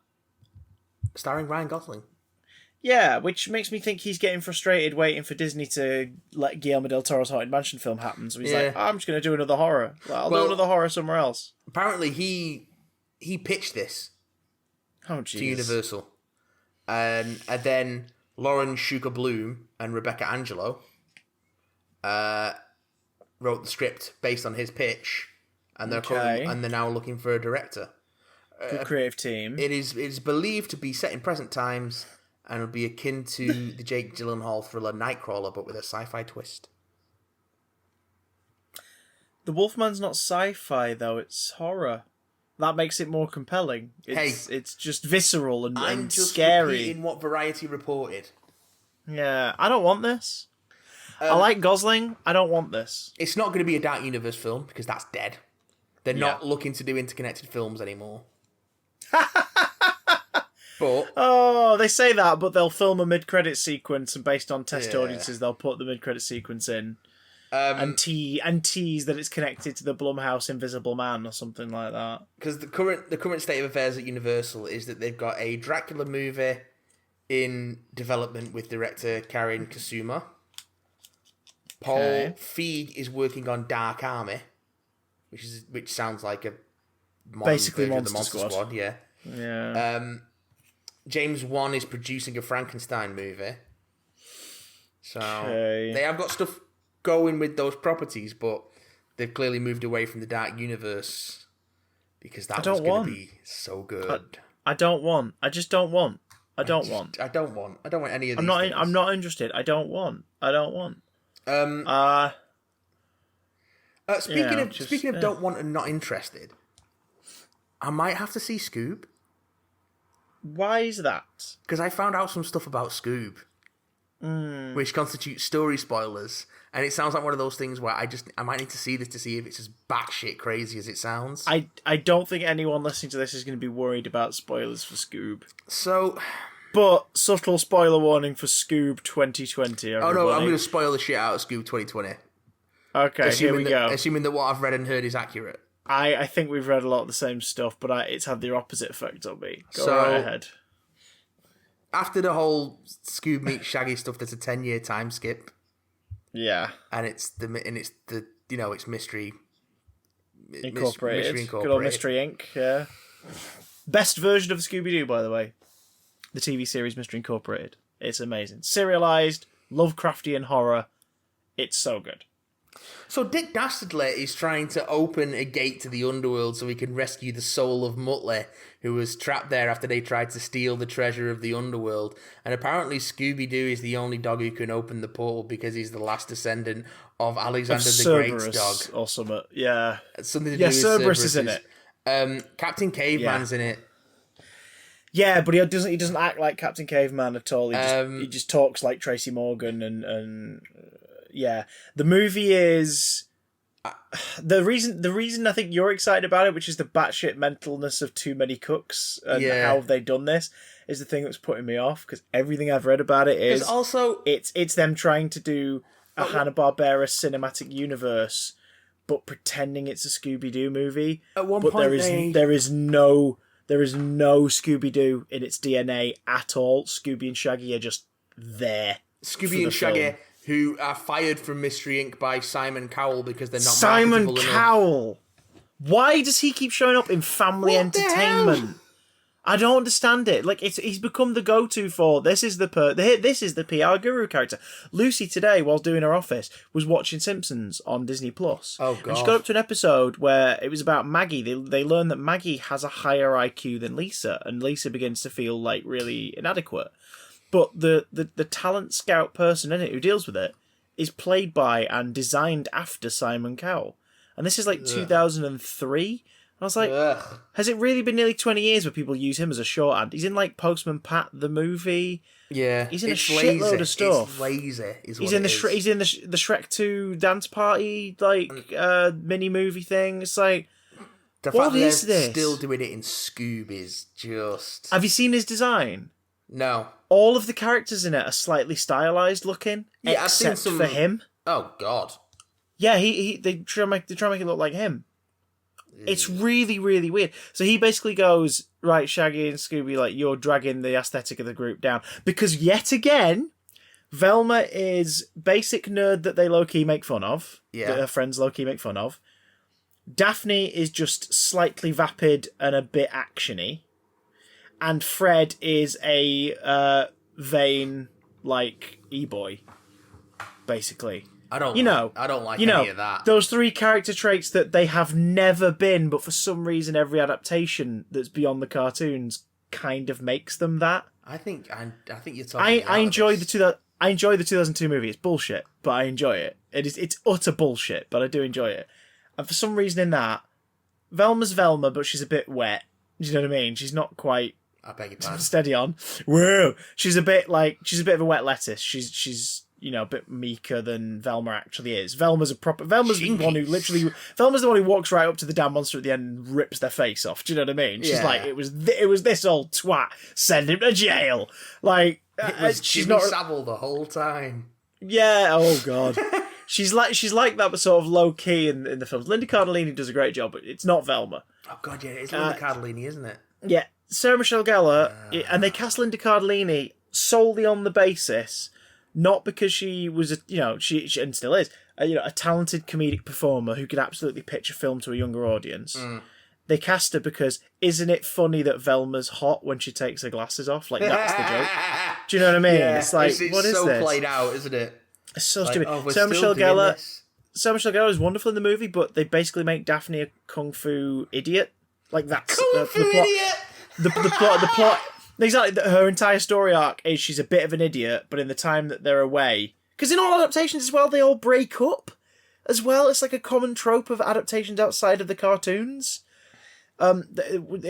Starring Ryan Gosling. Yeah, which makes me think he's getting frustrated waiting for Disney to let Guillermo del Toro's Haunted Mansion film happen. So he's like, I'm just going to do another horror. I'll do another horror somewhere else. Apparently he pitched this to Universal. And then Lauren Shuka Bloom and Rebecca Angelo wrote the script based on his pitch, and they're now looking for a director. Good creative team. It is believed to be set in present times and will be akin to the Jake Gyllenhaal thriller Nightcrawler, but with a sci-fi twist. The Wolfman's not sci-fi though; it's horror. That makes it more compelling. It's just visceral and scary. I'm just repeating what Variety reported. Yeah, I don't want this. I like Gosling. I don't want this. It's not going to be a Dark Universe film because that's dead. They're not looking to do interconnected films anymore. But they say that, but they'll film a mid-credit sequence, and based on test audiences, they'll put the mid-credit sequence in. And tease that it's connected to the Blumhouse Invisible Man or something like that. Because the current state of affairs at Universal is that they've got a Dracula movie in development with director Karen Kasuma. Paul Feig is working on Dark Army, which sounds like a basically version of the Monster Squad. Yeah. James Wan is producing a Frankenstein movie. So they have got stuff going with those properties, but they've clearly moved away from the Dark Universe because that was going to be so good. I don't want any of these things. I'm not interested. I don't want. Speaking of don't want and not interested, I might have to see Scoob. Why is that? Because I found out some stuff about Scoob, which constitutes story spoilers, and it sounds like one of those things where I might need to see this to see if it's as batshit crazy as it sounds. I don't think anyone listening to this is going to be worried about spoilers for Scoob. But subtle spoiler warning for Scoob 2020. Everybody. Oh no, I'm going to spoil the shit out of Scoob 2020. Okay, here we go. Assuming that what I've read and heard is accurate. I think we've read a lot of the same stuff, but it's had the opposite effect on me. Go right ahead. After the whole Scoob meets Shaggy stuff, there's a 10-year time skip. Yeah, and it's Mystery Incorporated. Good old Mystery Inc. Yeah, best version of Scooby-Doo, by the way. The TV series Mystery Incorporated. It's amazing. Serialized, Lovecraftian horror. It's so good. So Dick Dastardly is trying to open a gate to the underworld so he can rescue the soul of Muttley, who was trapped there after they tried to steal the treasure of the underworld. And apparently Scooby-Doo is the only dog who can open the portal because he's the last descendant of Alexander the Great's dog. Or something. Yeah. Something to do with Cerberus is in it. Captain Caveman's in it. Yeah, but he doesn't act like Captain Caveman at all. He just talks like Tracy Morgan and yeah. The movie is the reason I think you're excited about it, which is the batshit mentalness of Too Many Cooks and how have they done this, is the thing that's putting me off, because everything I've read about it is also it's them trying to do a Hanna-Barbera cinematic universe, but pretending it's a Scooby-Doo movie. At one point, there is no Scooby-Doo in its DNA at all. Scooby and Shaggy are just there. Scooby and Shaggy, who are fired from Mystery Inc. by Simon Cowell because they're not Simon marketable Cowell! Enough. Why does he keep showing up in family entertainment? I don't understand it. Like he's become the go-to for this is the PR guru character. Lucy today, while doing her office, was watching Simpsons on Disney Plus. Oh god! And she got up to an episode where it was about Maggie. They learn that Maggie has a higher IQ than Lisa, and Lisa begins to feel like really inadequate. But the talent scout person in it who deals with it is played by and designed after Simon Cowell, and this is like 2003. I was like, has it really been nearly 20 years where people use him as a shorthand? He's in like Postman Pat the movie. Yeah, he's in a shitload of stuff. It's lazy. He's in the Shrek 2 dance party mini movie thing. It's like, the fact that they're still doing it in Scoob is just. Have you seen his design? No. All of the characters in it are slightly stylized looking, yeah, except I've seen for him. Oh god. Yeah, they try to make it look like him. It's really, really weird. So he basically goes, right, Shaggy and Scooby, like, you're dragging the aesthetic of the group down. Because yet again, Velma is basic nerd that they low-key make fun of. Yeah. That her friends low-key make fun of. Daphne is just slightly vapid and a bit actiony. And Fred is a vain, like, e-boy, basically. I don't like any of that. Those three character traits that they have never been, but for some reason every adaptation that's beyond the cartoons kind of makes them that. I think you're talking. I enjoy the 2002 movie. It's bullshit, but I enjoy it. It's utter bullshit, but I do enjoy it. And for some reason in that, Velma's Velma, but she's a bit wet. Do you know what I mean? She's not quite. I beg your pardon. Steady on. Whoa! She's a bit of a wet lettuce. She's a bit meeker than Velma actually is. Velma's the one who walks right up to the damn monster at the end and rips their face off. Do you know what I mean? She's like, it was this old twat. Send him to jail. Like, it was she's Jimmy not Savile the whole time. Yeah. Oh god. She's like that, but sort of low key in the films. Linda Cardellini does a great job, but it's not Velma. Oh god, yeah, it's Linda Cardellini, isn't it? Yeah, Sarah Michelle Gellar, and they cast Linda Cardellini solely on the basis. Not because she was, she and still is, a talented comedic performer who could absolutely pitch a film to a younger audience. They cast her because, isn't it funny that Velma's hot when she takes her glasses off? Like, that's the joke. Do you know what I mean? Yeah, it's like, what is so this? played out, isn't it? It's so like, stupid. Sarah Michelle Gellar is wonderful in the movie, but they basically make Daphne a kung fu idiot. Like, that's kung fu idiot! The plot... Exactly, her entire story arc is she's a bit of an idiot, but in the time that they're away... Because in all adaptations as well, they all break up as well. It's like a common trope of adaptations outside of the cartoons. In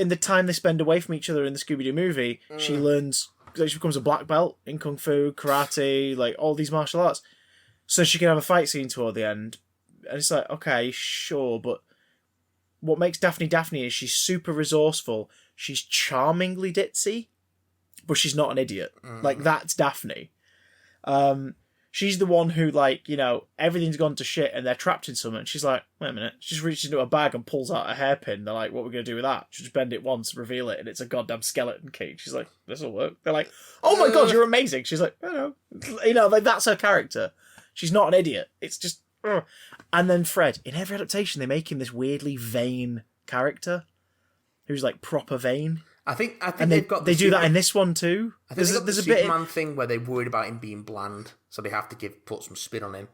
the time they spend away from each other in the Scooby-Doo movie, she becomes a black belt in kung fu, karate, like all these martial arts. So she can have a fight scene toward the end. And it's like, okay, sure, but what makes Daphne Daphne is she's super resourceful. She's charmingly ditzy. But she's not an idiot. Like, that's Daphne. She's the one who, like, everything's gone to shit and they're trapped in something. She's like, wait a minute. She just reaches into a bag and pulls out a hairpin. They're like, what are we going to do with that? She just bend it once, reveal it, and it's a goddamn skeleton key. She's like, this'll work. They're like, oh my god, you're amazing. She's like, I know. Like, that's her character. She's not an idiot. It's just... And then Fred. In every adaptation, they make him this weirdly vain character. Who's, like, proper vain. I think they do that in this one too. I think there's a Superman thing where they're worried about him being bland, so they have to put some spin on him.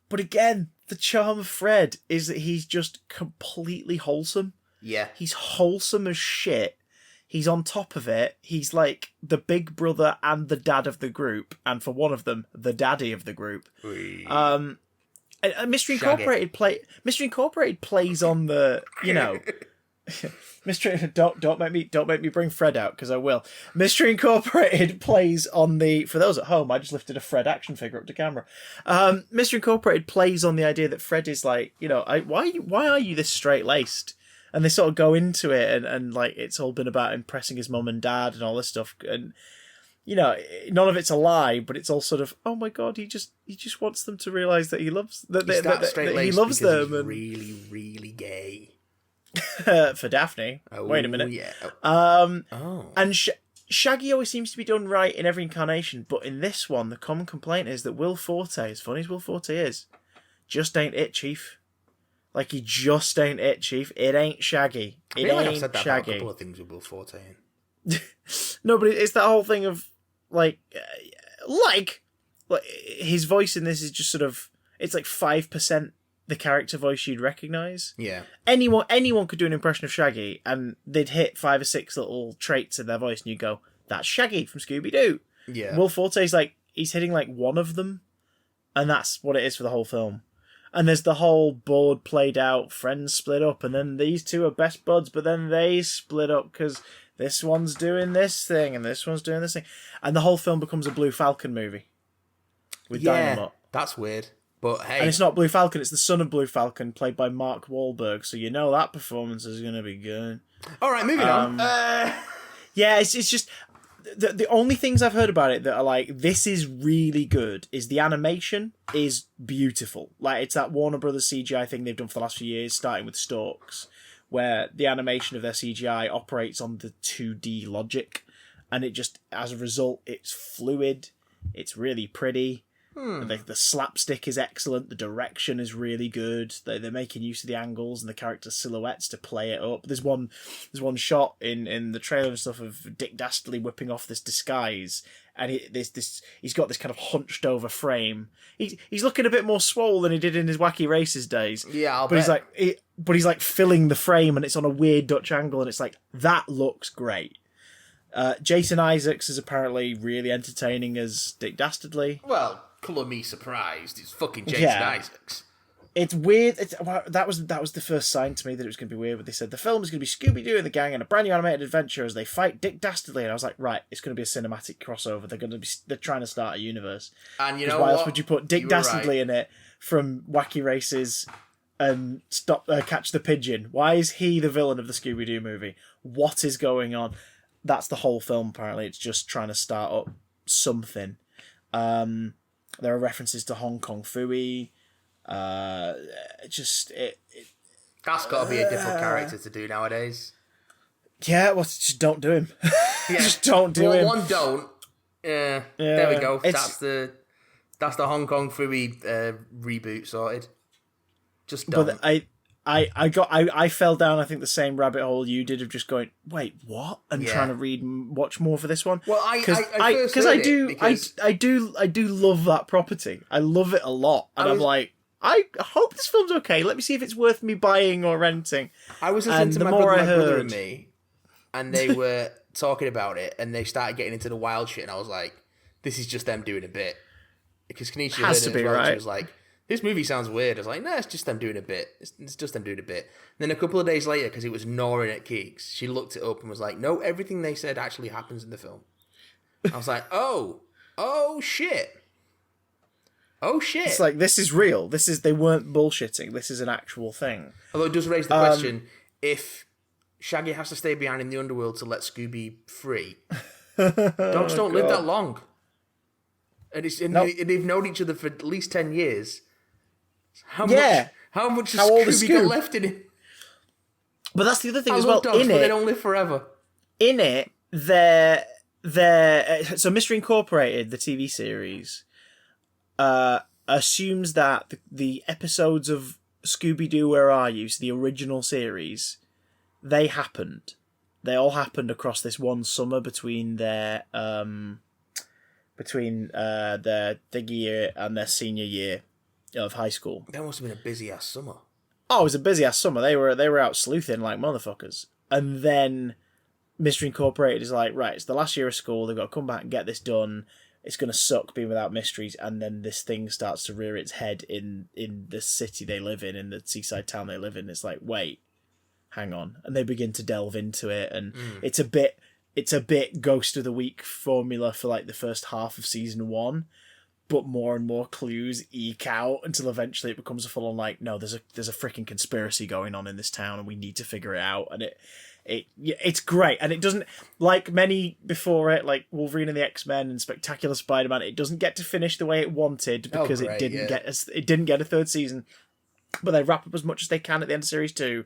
But again, the charm of Fred is that he's just completely wholesome. Yeah, he's wholesome as shit. He's on top of it. He's like the big brother and the dad of the group, and for one of them, the daddy of the group. Mystery Incorporated plays on the Mystery, don't make me bring Fred out because I will. Mystery Incorporated plays on the. For those at home, I just lifted a Fred action figure up to camera. Mystery Incorporated plays on the idea that Fred is like, why are you this straight laced? And they sort of go into it and like it's all been about impressing his mum and dad and all this stuff and. None of it's a lie, but it's all sort of, oh my god, he just wants them to realise that he loves that he loves them. He's and really, really gay. For Daphne. Oh, wait a minute. Yeah. And Shaggy always seems to be done right in every incarnation, but in this one, the common complaint is that Will Forte, as funny as Will Forte is, just ain't it, Chief. Like, he just ain't it, Chief. It ain't Shaggy. I feel like I've said that about a couple of things with Will Forte in. No, but it's that whole thing of like his voice in this is just sort of, it's like 5% the character voice you'd recognise. Yeah. Anyone could do an impression of Shaggy, and they'd hit 5 or 6 little traits in their voice, and you go, "That's Shaggy from Scooby-Doo." Yeah. Will Forte's like, he's hitting like one of them, and that's what it is for the whole film. And there's the whole board played out, friends split up, and then these two are best buds, but then they split up because this one's doing this thing and this one's doing this thing, and the whole film becomes a Blue Falcon movie with Dynamite. That's weird. But hey, and it's not Blue Falcon; it's the son of Blue Falcon, played by Mark Wahlberg. So you know that performance is going to be good. All right, moving on. Yeah, it's just the only things I've heard about it that are like, this is really good is the animation is beautiful. Like, it's that Warner Brothers CGI thing they've done for the last few years, starting with Storks, where the animation of their CGI operates on the 2D logic, and it just, as a result, it's fluid, it's really pretty. The slapstick is excellent. The direction is really good. They're making use of the angles and the character silhouettes to play it up. There's one shot in the trailer and stuff of Dick Dastardly whipping off this disguise, and he's got this kind of hunched over frame. He's looking a bit more swole than he did in his Wacky Races days. Yeah, but he's like filling the frame, and it's on a weird Dutch angle, and it's like, that looks great. Jason Isaacs is apparently really entertaining as Dick Dastardly. Well, colour me surprised. It's fucking Jason Isaacs. It's weird. That was the first sign to me that it was going to be weird. But they said the film is going to be Scooby-Doo and the gang and a brand new animated adventure as they fight Dick Dastardly, and I was like, right, it's going to be a cinematic crossover. They're trying to start a universe. And you know why what? else would you put Dick Dastardly in it from Wacky Races and Catch the Pigeon? Why is he the villain of the Scooby-Doo movie? What is going on? That's the whole film. Apparently, it's just trying to start up something. There are references to Hong Kong Phooey. That's got to be a difficult character to do nowadays. Yeah, well, just don't do him. Just don't do him. One don't. Yeah, there we go. That's the Hong Kong Phooey reboot sorted. Just don't. But I fell down, I think, the same rabbit hole you did of just going, wait, what? And trying to watch more for this one. Well, I do love that property. I love it a lot, and I'm like, I hope this film's okay. Let me see if it's worth me buying or renting. I was listening to my brother and me, and they were talking about it, and they started getting into the wild shit, and I was like, this is just them doing a bit. Because Kanisha heard it as well, and she was like, this movie sounds weird. I was like, no, it's just them doing a bit. It's just them doing a bit. And then a couple of days later, because it was gnawing at Keeks, she looked it up and was like, no, everything they said actually happens in the film. I was like, oh shit. Oh shit. It's like, this is real. They weren't bullshitting. This is an actual thing. Although it does raise the question, if Shaggy has to stay behind in the underworld to let Scooby free, dogs don't live that long. And they've known each other for at least 10 years. How much has Scooby got left in it? But that's the other thing as well. Dogs, but they don't live forever. In it, so Mystery Incorporated, the TV series, assumes that the episodes of Scooby-Doo Where Are You, so the original series, they happened. They all happened across this one summer between their third year and their senior year of high school. That must have been a busy ass summer. Oh, it was a busy ass summer. They were out sleuthing like motherfuckers. And then Mystery Incorporated is like, right, it's the last year of school. They've got to come back and get this done. It's going to suck being without mysteries. And then this thing starts to rear its head in the city they live in the seaside town they live in. It's like, wait, hang on. And they begin to delve into it. And it's a bit Ghost of the Week formula for like the first half of season 1. But more and more clues eke out until eventually it becomes a full-on like, no, there's a freaking conspiracy going on in this town and we need to figure it out. And it's great. And it doesn't, like many before it, like Wolverine and the X-Men and Spectacular Spider-Man, it doesn't get to finish the way it wanted because it didn't get a third season. But they wrap up as much as they can at the end of series 2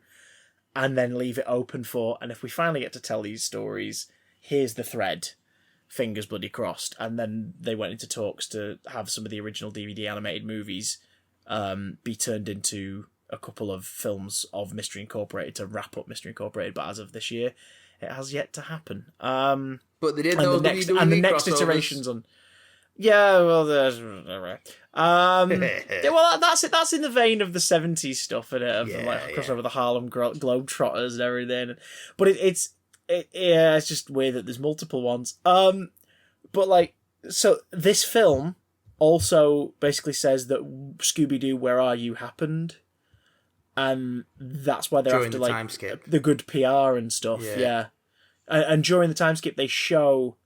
and then leave it open for, and if we finally get to tell these stories, here's the thread. Fingers bloody crossed. And then they went into talks to have some of the original DVD animated movies be turned into a couple of films of Mystery Incorporated to wrap up Mystery Incorporated. But as of this year, It has yet to happen. But they did And those the next crossovers. iterations on. Yeah, well, there's yeah, well, that's it. That's in the vein of the '70s stuff, and of crossover the Harlem Globetrotters and everything. But it's just weird that there's multiple ones. But like, so this film also basically says that Scooby-Doo, Where Are You happened, and that's why they're during after the like time skip. the good PR and stuff. Yeah. And during the time skip, they show.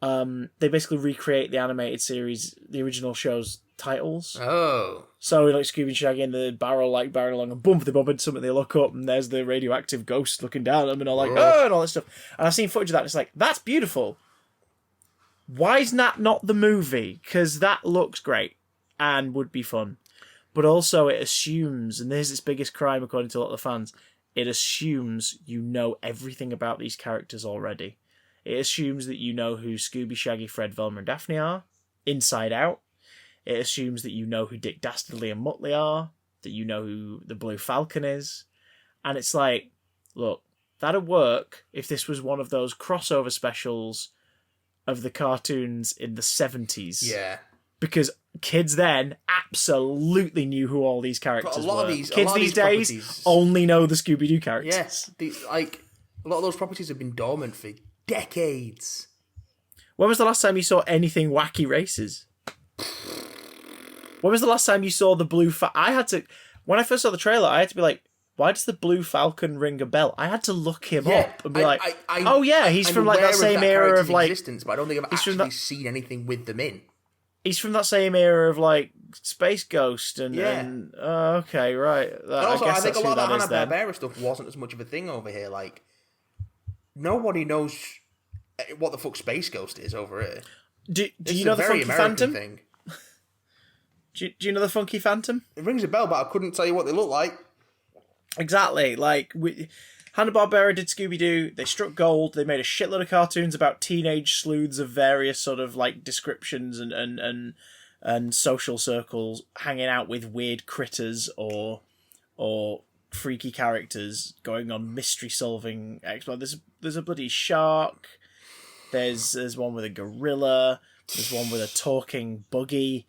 They basically recreate the animated series, the original show's titles. Oh. So, like, Scooby and Shaggy and the barrel along, and bump, they bump into something, they look up, and there's the radioactive ghost looking down at them, and all like, oh, and all this stuff. And I've seen footage of that, and it's like, that's beautiful. Why is that not the movie? Because that looks great, and would be fun. But also, it assumes, and there's its biggest crime according to a lot of the fans, it assumes you know everything about these characters already. It assumes that you know who Scooby, Shaggy, Fred, Velma, and Daphne are, inside out. It assumes that you know who Dick Dastardly and Muttley are, that you know who the Blue Falcon is. And it's like, look, that'd work if this was one of those crossover specials of the cartoons in the 70s. Yeah. Because kids then absolutely knew who all these characters were. Kids these days only know the Scooby-Doo characters. Yes. A lot of those properties have been dormant for decades. When was the last time you saw anything wacky races? When was the last time you saw the Blue when I first saw the trailer, I had to be like, why does the Blue Falcon ring a bell? I had to look him up and be oh yeah, he's from like that same era of like existence, but I don't think I've actually seen anything with them in. He's from that same era of like Space Ghost and okay, right. I think a lot of the Hanna-Barbera stuff wasn't as much of a thing over here. Like, nobody knows what the fuck Space Ghost is over here. Do you know the Funky Phantom? Thing. Do you know the Funky Phantom? It rings a bell, but I couldn't tell you what they look like. Exactly. Like, Hanna-Barbera did Scooby-Doo. They struck gold. They made a shitload of cartoons about teenage sleuths of various sort of like descriptions and social circles hanging out with weird critters or freaky characters going on mystery solving exploits. There's a bloody shark. There's one with a gorilla. There's one with a talking buggy.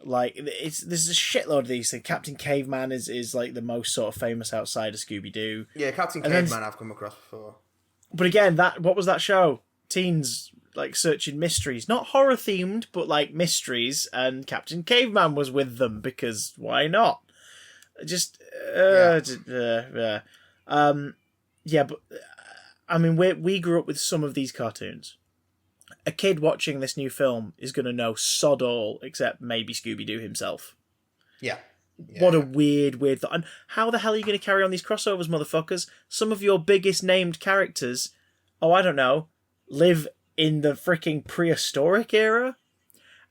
Like, there's a shitload of these things. Captain Caveman is like the most sort of famous outside of Scooby-Doo. Yeah, Captain Caveman I've come across before. But again, what was that show? Teens like searching mysteries, not horror themed, but like mysteries, and Captain Caveman was with them because why not? Just but I mean, we grew up with some of these cartoons. A kid watching this new film is going to know sod all except maybe Scooby-Doo himself. Yeah. What a weird thought. And how the hell are you going to carry on these crossovers, motherfuckers? Some of your biggest named characters, I don't know, live in the freaking prehistoric era,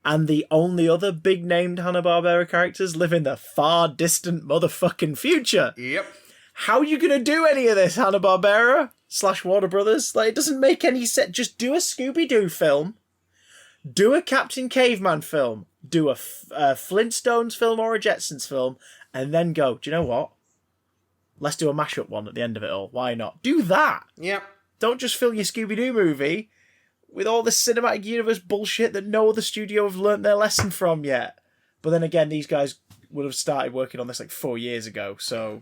and the only other big named Hanna-Barbera characters live in the far distant motherfucking future. Yep. How are you going to do any of this, Hanna-Barbera / Warner Brothers? Like, it doesn't make any sense. Just do a Scooby-Doo film. Do a Captain Caveman film. Do a Flintstones film or a Jetsons film. And then go, do you know what? Let's do a mashup one at the end of it all. Why not? Do that. Yep. Don't just fill your Scooby-Doo movie with all this cinematic universe bullshit that no other studio have learnt their lesson from yet. But then again, these guys would have started working on this like 4 years ago, so...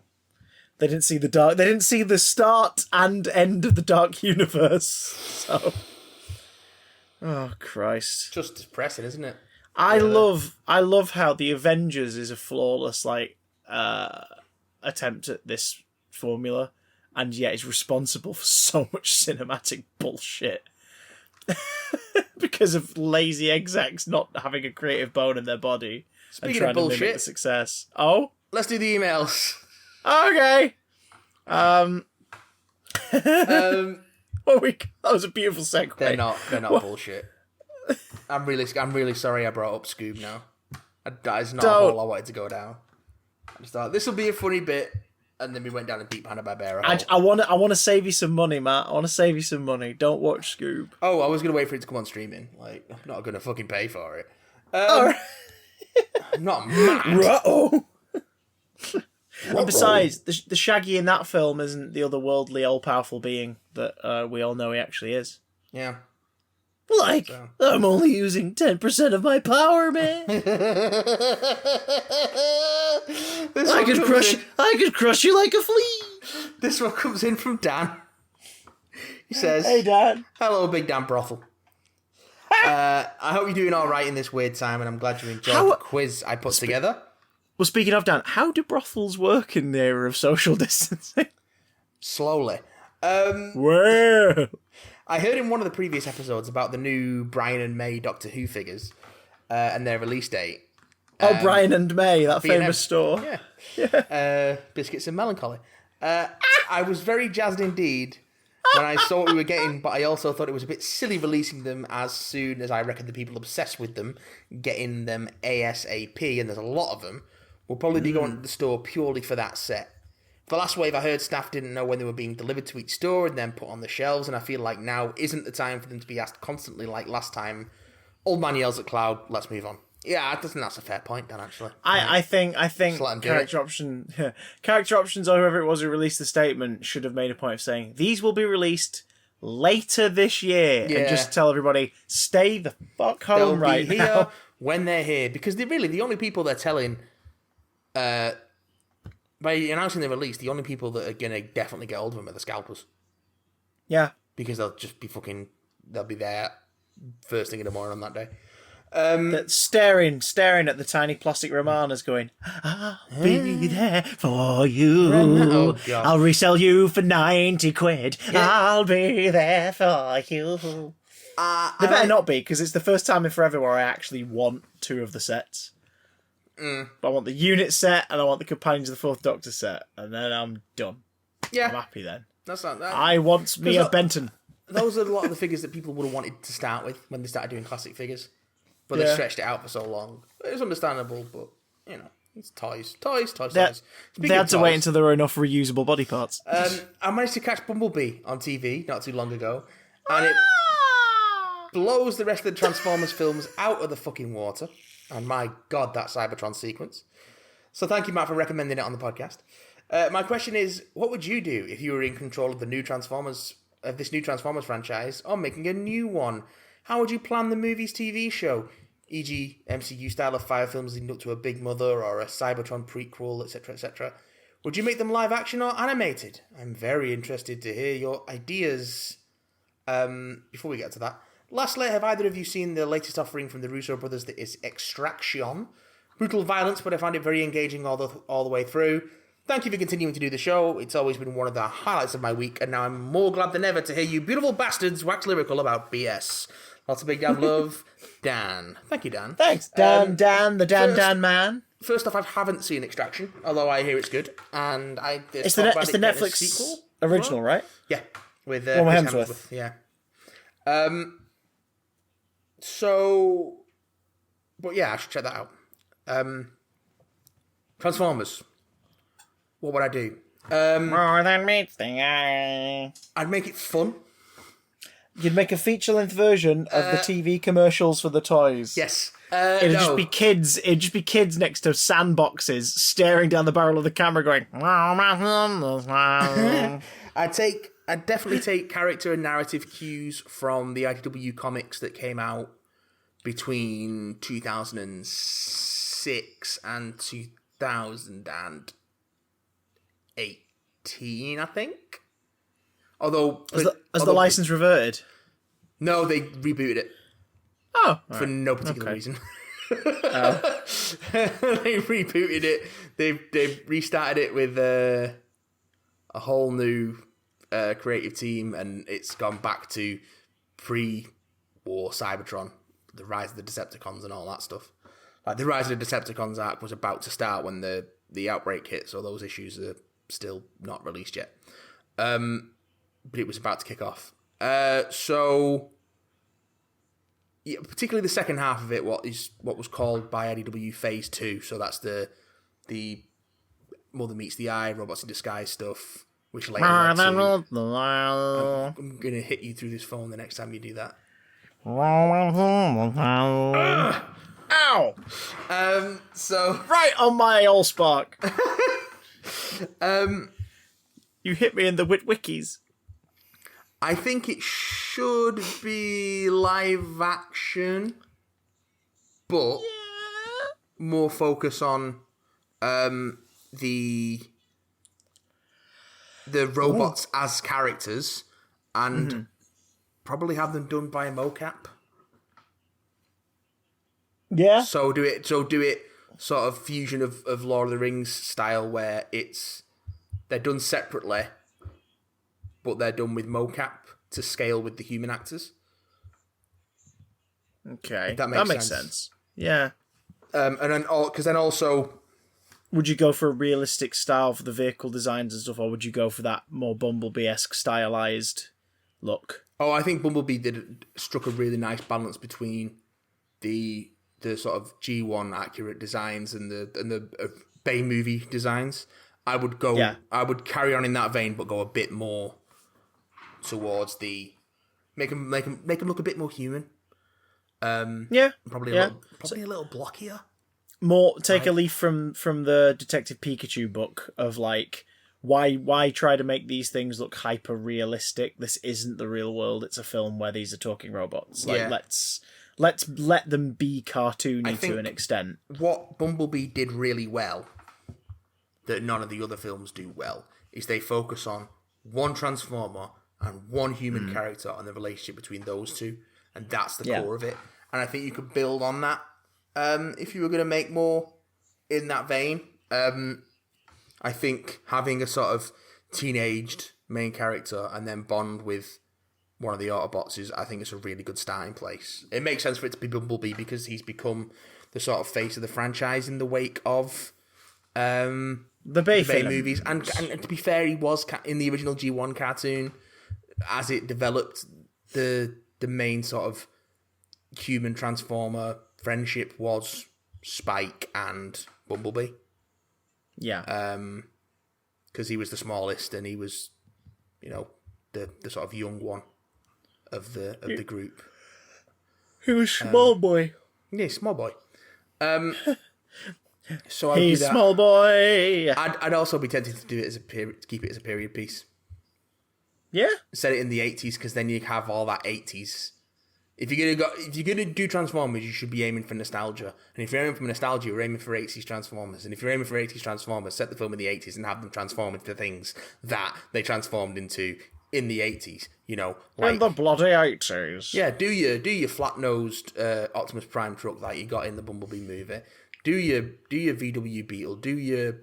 They didn't see the start and end of the Dark Universe. So, oh Christ! Just depressing, isn't it? I love how the Avengers is a flawless attempt at this formula, and yet is responsible for so much cinematic bullshit because of lazy execs not having a creative bone in their body. Speaking and trying of bullshit, to mimic the success. Oh, let's do the emails. Okay. That was a beautiful segue. They're not bullshit. I'm really sorry I brought up Scoob now. That is not a hole I wanted to go down. I just thought this will be a funny bit, and then we went down a deep Hanna-Barbera hole. I want to save you some money, Matt. I want to save you some money. Don't watch Scoob. Oh, I was gonna wait for it to come on streaming. Like, I'm not gonna fucking pay for it. I'm not mad. Uh-oh. And besides, the Shaggy in that film isn't the otherworldly, all-powerful being that we all know he actually is. Yeah. Like, I'm only using 10% of my power, man. I could crush you like a flea. This one comes in from Dan. He says, "Hey, Dan. Hello, Big Dan Brothel. I hope you're doing all right in this weird time, and I'm glad you enjoyed the quiz I put together." Well, speaking of Dan, how do brothels work in the era of social distancing? Slowly. Well, I heard in one of the previous episodes about the new Brian and May Doctor Who figures and their release date. Brian and May, that B&M. famous store. Yeah. Biscuits and Melancholy. I was very jazzed indeed when I saw what we were getting, but I also thought it was a bit silly releasing them as soon as I reckon the people obsessed with them getting them ASAP, and there's a lot of them, will probably be going to the store purely for that set. For the last wave, I heard staff didn't know when they were being delivered to each store and then put on the shelves, and I feel like now isn't the time for them to be asked constantly like last time. Old man yells at cloud, let's move on. Yeah, I think that's a fair point, Dan, actually. I think character options or whoever it was who released the statement should have made a point of saying, these will be released later this year. And just tell everybody, stay the fuck home right here now. When they're here. Because they're really the only people they're telling... by announcing the release, the only people that are going to definitely get hold of them are the scalpers. Yeah. Because they'll just be they'll be there first thing in the morning on that day. Staring at the tiny plastic Romanas going, I'll be there for you. Oh, I'll resell you for 90 quid. Yeah. I'll be there for you. They better not be, because it's the first time in forever where I actually want two of the sets. But I want the unit set and I want the Companions of the Fourth Doctor set, and then I'm done. Yeah. I'm happy then. That's not that. I want me a Benton. Those are a lot of the figures that people would have wanted to start with when they started doing classic figures. But they stretched it out for so long. It's understandable, but, you know, it's toys. They had to wait until there were enough reusable body parts. I managed to catch Bumblebee on TV not too long ago, and it blows the rest of the Transformers films out of the fucking water. And my God, that Cybertron sequence. So thank you, Matt, for recommending it on the podcast. My question is, what would you do if you were in control of this new Transformers franchise, or making a new one? How would you plan the movie's TV show? E.g., MCU style of 5 films leading up to a Big Mother or a Cybertron prequel, etc., etc. Would you make them live action or animated? I'm very interested to hear your ideas. Before we get to that, lastly, have either of you seen the latest offering from the Russo brothers that is Extraction? Brutal violence, but I found it very engaging all the way through. Thank you for continuing to do the show. It's always been one of the highlights of my week, and now I'm more glad than ever to hear you beautiful bastards wax lyrical about BS. Lots of big damn love, Dan. Thank you, Dan. Thanks, Dan. Dan man. First off, I haven't seen Extraction, although I hear it's good, and it's the Netflix sequel original, right? Yeah, with Chris Hemsworth. Yeah. So, but yeah, I should check that out. Transformers. What would I do? More than meets the eye. I'd make it fun. You'd make a feature-length version of the TV commercials for the toys. Yes. It'd just be kids. It'd just be kids next to sandboxes, staring down the barrel of the camera, going. I'd definitely take character and narrative cues from the IDW comics that came out between 2006 and 2018, I think. Although the license reverted? No, they rebooted it. Oh, for no particular reason. They rebooted it. They've restarted it with a whole new creative team, and it's gone back to pre-war Cybertron, the rise of the Decepticons and all that stuff. Like the rise of the Decepticons arc was about to start when the outbreak hit, so those issues are still not released yet. But it was about to kick off. So, yeah, particularly the second half of it, what was called by IDW Phase 2. So that's the Mother Meets the Eye, Robots in Disguise stuff, which later led to... I'm going to hit you through this phone the next time you do that. Ow! So... Right on my allspark. You hit me in the wikis. I think it should be live action, but more focus on the robots as characters, and probably have them done by a mocap. Yeah. So do it sort of fusion of Lord of the Rings style, where they're done separately, but they're done with mocap to scale with the human actors. Okay, If that makes sense. Yeah. And then because then also, would you go for a realistic style for the vehicle designs and stuff, or would you go for that more Bumblebee-esque stylized look? Oh, I think Bumblebee struck a really nice balance between the sort of G1 accurate designs and the Bay movie designs. I would carry on in that vein, but go a bit more towards the make them look a bit more human. Probably a little blockier. More take a leaf from the Detective Pikachu book of like, why try to make these things look hyper realistic? This isn't the real world. It's a film where these are talking robots. Like, let's let them be cartoony to an extent. What Bumblebee did really well, that none of the other films do well, is they focus on one Transformer and one human character and the relationship between those two, and that's the core of it. And I think you could build on that if you were going to make more in that vein. I think having a sort of teenaged main character and then bond with one of the Autobots I think it's a really good starting place. It makes sense for it to be Bumblebee because he's become the sort of face of the franchise in the wake of the Bay movies. And to be fair, he was in the original G1 cartoon. As it developed, the main sort of human Transformer friendship was Spike and Bumblebee. Yeah. Because he was the smallest and he was, the sort of young one of the group. He was small boy. Yeah, small boy. So I'd He's do that. Small boy. I'd also be tempted to do it to keep it as a period piece. Yeah. Set it in the 80s because then you have all that 80s. If you're gonna do Transformers, you should be aiming for nostalgia. And if you're aiming for nostalgia, you're aiming for 80s Transformers. And if you're aiming for 80s Transformers, set the film in the 80s and have them transform into things that they transformed into in the 80s. Like in the bloody 80s. Yeah, do your flat nosed Optimus Prime truck that you got in the Bumblebee movie. Do your VW Beetle. Do your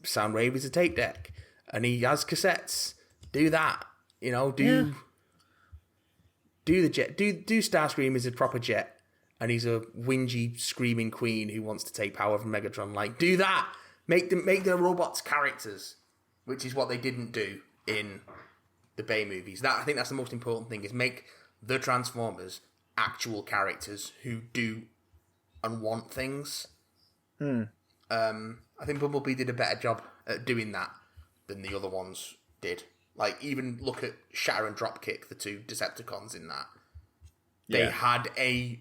Soundwave as a tape deck, and he has cassettes. Do that. Do the jet. Do Starscream as a proper jet, and he's a whingy, screaming queen who wants to take power from Megatron. Like, do that. Make the robots characters, which is what they didn't do in the Bay movies. I think that's the most important thing: is make the Transformers actual characters who do and want things. I think Bumblebee did a better job at doing that than the other ones did. Like, even look at Shatter and Dropkick, the two Decepticons in that. They had a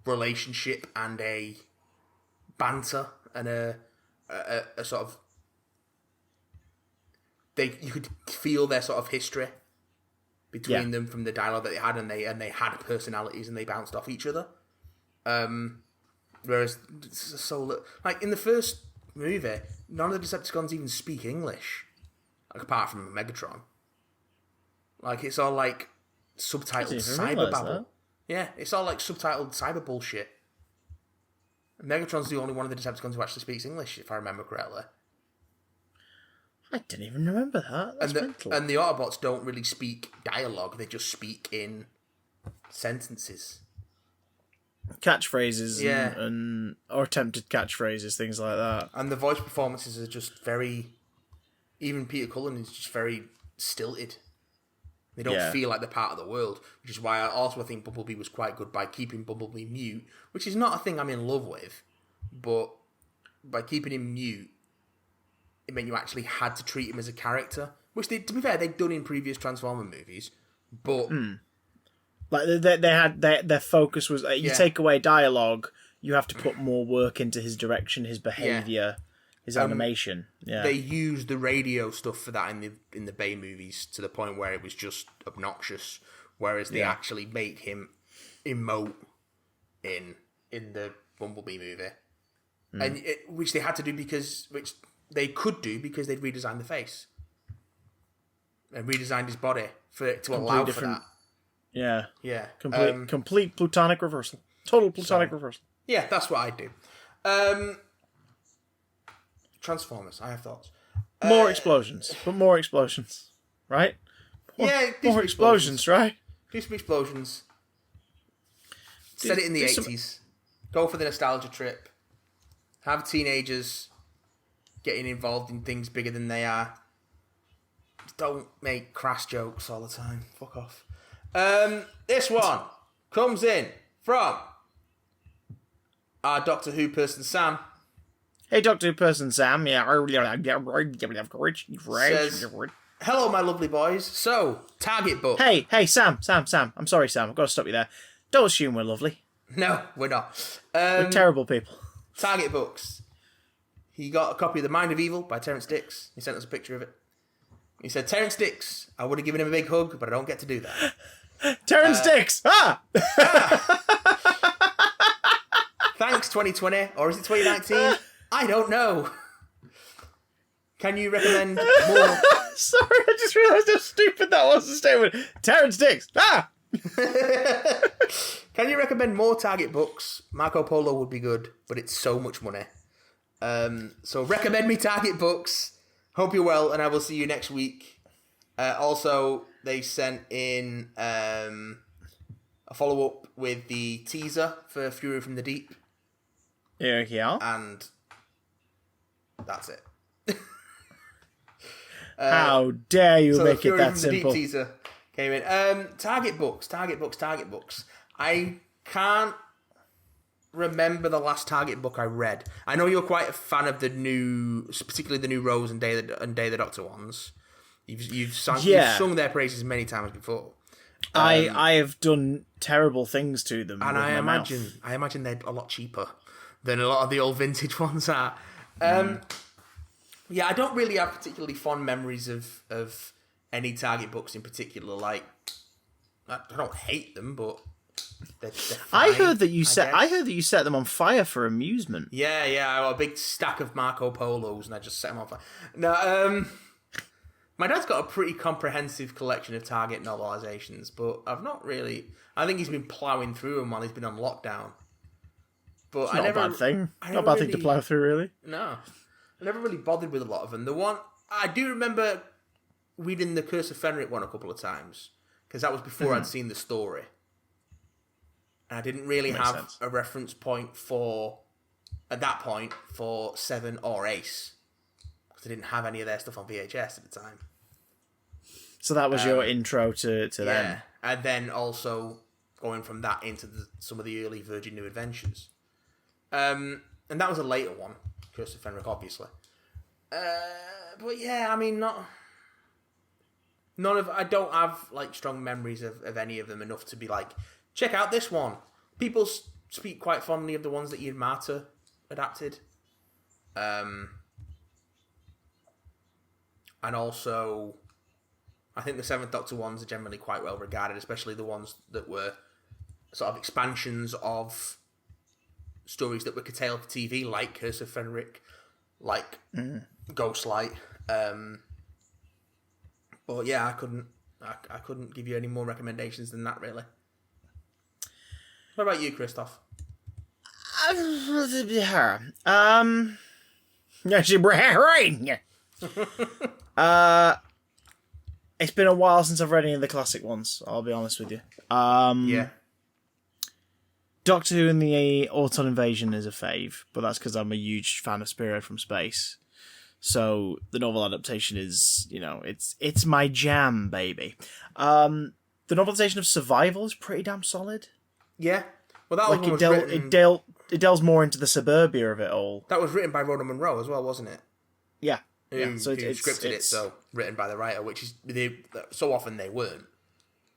relationship and a banter and a sort of... You could feel their sort of history between them from the dialogue that they had, and they had personalities and they bounced off each other. Whereas, like in the first movie, none of the Decepticons even speak English, like, apart from Megatron. Like, it's all like subtitled cyber babble. Yeah, it's all like subtitled cyber bullshit. Megatron's the only one of the Decepticons who actually speaks English, if I remember correctly. I didn't even remember that. That's mental. And the Autobots don't really speak dialogue; they just speak in sentences. Catchphrases and or attempted catchphrases, things like that. And the voice performances are just very... Even Peter Cullen is just very stilted. They don't feel like they're part of the world, which is why I also think Bumblebee was quite good by keeping Bumblebee mute, which is not a thing I'm in love with, but by keeping him mute, it meant you actually had to treat him as a character, which, to be fair, they'd done in previous Transformer movies, but... Like, they had their focus was, you take away dialogue, you have to put more work into his direction, his behaviour, his animation. Yeah, they used the radio stuff for that in the Bay movies to the point where it was just obnoxious. Whereas they actually make him emote in the Bumblebee movie, and which they had to do which they could do because they'd redesigned the face and redesigned his body to allow for that. Yeah, yeah, complete plutonic reversal, total plutonic reversal. Yeah, that's what I do. Transformers, I have thoughts. More explosions, right? More explosions, right? Do some explosions. Set it in the 80s. Go for the nostalgia trip. Have teenagers getting involved in things bigger than they are. Don't make crass jokes all the time. Fuck off. This one comes in from our Doctor Who person, Sam. Hey, Doctor Who person, Sam. Yeah. Says, hello, my lovely boys. So, target book. Hey, Sam. I'm sorry, Sam. I've got to stop you there. Don't assume we're lovely. No, we're not. We're terrible people. Target books. He got a copy of The Mind of Evil by Terrence Dicks. He sent us a picture of it. He said, Terrence Dicks, I would have given him a big hug, but I don't get to do that. Terrence Dicks! Thanks, 2020. Or is it 2019? I don't know. Can you recommend more? Sorry, I just realised how stupid that was, the statement. Terrence Dicks! Can you recommend more Target books? Marco Polo would be good, but it's so much money. So recommend me Target books. Hope you're well, and I will see you next week. Also, they sent in a follow-up with the teaser for Fury from the Deep. Yeah. And that's it. How dare you so make it Fury that from simple? The Deep teaser came in. Target books. I can't remember the last Target book I read. I know you're quite a fan of particularly the new Rose and Day of the Doctor ones. You've sung their praises many times before. I have done terrible things to them, and I imagine they're a lot cheaper than a lot of the old vintage ones are. Yeah, I don't really have particularly fond memories of any Target books in particular. Like, I don't hate them, but they're fine, I heard that you set them on fire for amusement. Yeah, I got a big stack of Marco Polos and I just set them on fire. No, my dad's got a pretty comprehensive collection of Target novelizations, but I've not really. I think he's been ploughing through them while he's been on lockdown. But it's not a bad thing. Not a bad thing to plough through, really. No, I never really bothered with a lot of them. The one I do remember reading the Curse of Fenric one a couple of times because that was before I'd seen the story. I didn't really have a reference point at that point for Seven or Ace because I didn't have any of their stuff on VHS at the time. So that was your intro to them. And then also going from that into some of the early Virgin New Adventures. And that was a later one, Curse of Fenric, obviously. But yeah, I mean, I don't have like strong memories of any of them enough to be like, check out this one. People speak quite fondly of the ones that Ian Marter adapted. And also, I think the Seventh Doctor ones are generally quite well regarded, especially the ones that were sort of expansions of stories that were curtailed for TV, like Curse of Fenric, like Ghostlight. But yeah, I couldn't give you any more recommendations than that, really. What about you, Christoph? It's been a while since I've read any of the classic ones, I'll be honest with you. Yeah. Doctor Who and the Auton Invasion is a fave, but that's because I'm a huge fan of Spearhead from Space. So the novel adaptation is, it's my jam, baby. The novelization of Survival is pretty damn solid. Yeah. Well, that one was written... It delves more into the suburbia of it all. That was written by Rhoda Munro as well, wasn't it? Yeah. So who scripted it, so written by the writer, which is... so often they weren't.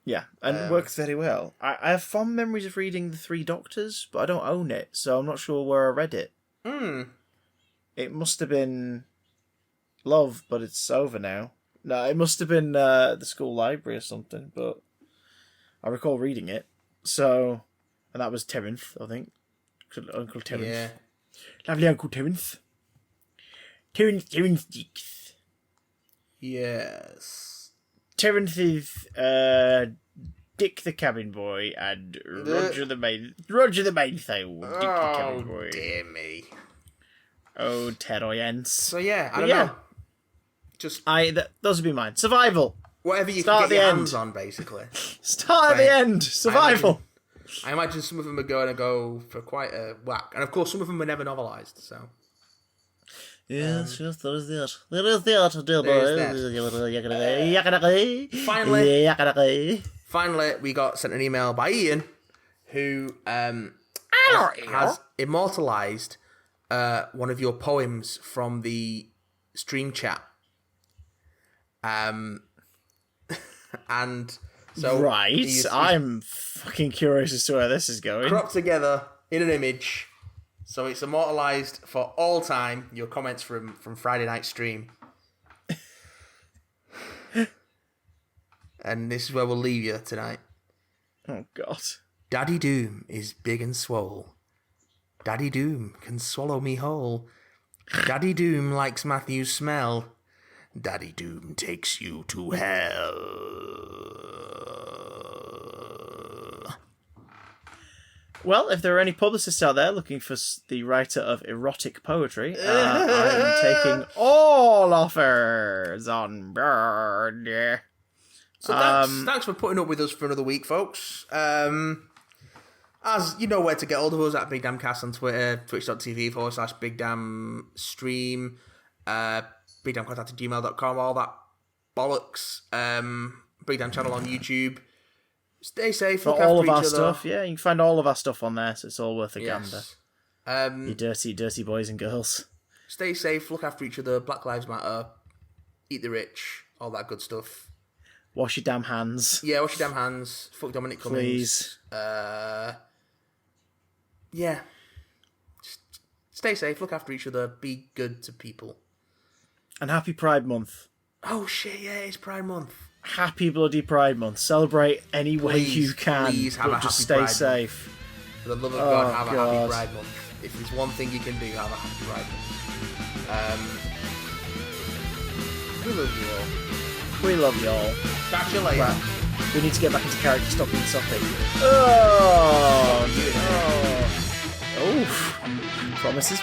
Yeah, and it works very well. I have fond memories of reading The Three Doctors, but I don't own it, so I'm not sure where I read it. It must have been Love, but it's over now. No, it must have been the school library or something, but I recall reading it. So, and that was Terence, I think. Uncle Terence. Yeah. Lovely Uncle Terence. Terence Dix. Yes. Terence is Dick the cabin boy and Roger the mainsail. Dick the cabin boy. Dear me. Oh, Terroyence. So yeah, I don't know. Just those would be mine. Survival. Whatever you Start can get at your the hands end. on, basically. Start at the end. Survival. I imagine some of them are going to go for quite a whack, and of course, some of them were never novelised. So. Yes, there is that. There is that. Finally, we got sent an email by Ian, who has immortalised one of your poems from the stream chat. And so right, I'm fucking curious as to where this is going. Cropped together in an image, so it's immortalised for all time. Your comments from Friday night stream, and this is where we'll leave you tonight. Oh God! Daddy Doom is big and swole. Daddy Doom can swallow me whole. Daddy Doom likes Matthew's smell. Daddy Doom takes you to hell. Well, if there are any publicists out there looking for the writer of erotic poetry, I'm taking all offers on board. So thanks for putting up with us for another week, folks. As you know where to get hold of us, at Big Damn Cast on Twitter, twitch.tv/BigDamnStream, BigDamnContact@gmail.com, all that bollocks. Big Damn Channel on YouTube. Stay safe. For look all after of our each other. stuff, yeah, you can find all of our stuff on there, so it's all worth a gander. Yes. You dirty, dirty boys and girls. Stay safe. Look after each other. Black Lives Matter. Eat the rich. All that good stuff. Wash your damn hands. Yeah, wash your damn hands. Fuck Dominic Cummings. Please. Yeah. Just stay safe. Look after each other. Be good to people. And happy Pride Month. Oh shit! Yeah, it's Pride Month. Happy bloody Pride Month. Celebrate any way you can. Please have but a just happy stay Pride safe. Month. For the love of God, have a God. happy Pride Month. If there's one thing you can do, have a happy Pride Month. We love you all. We love y'all. Catch you later. Well, we need to get back into character. Stop being soppy. Oh, no. Oh. Promises.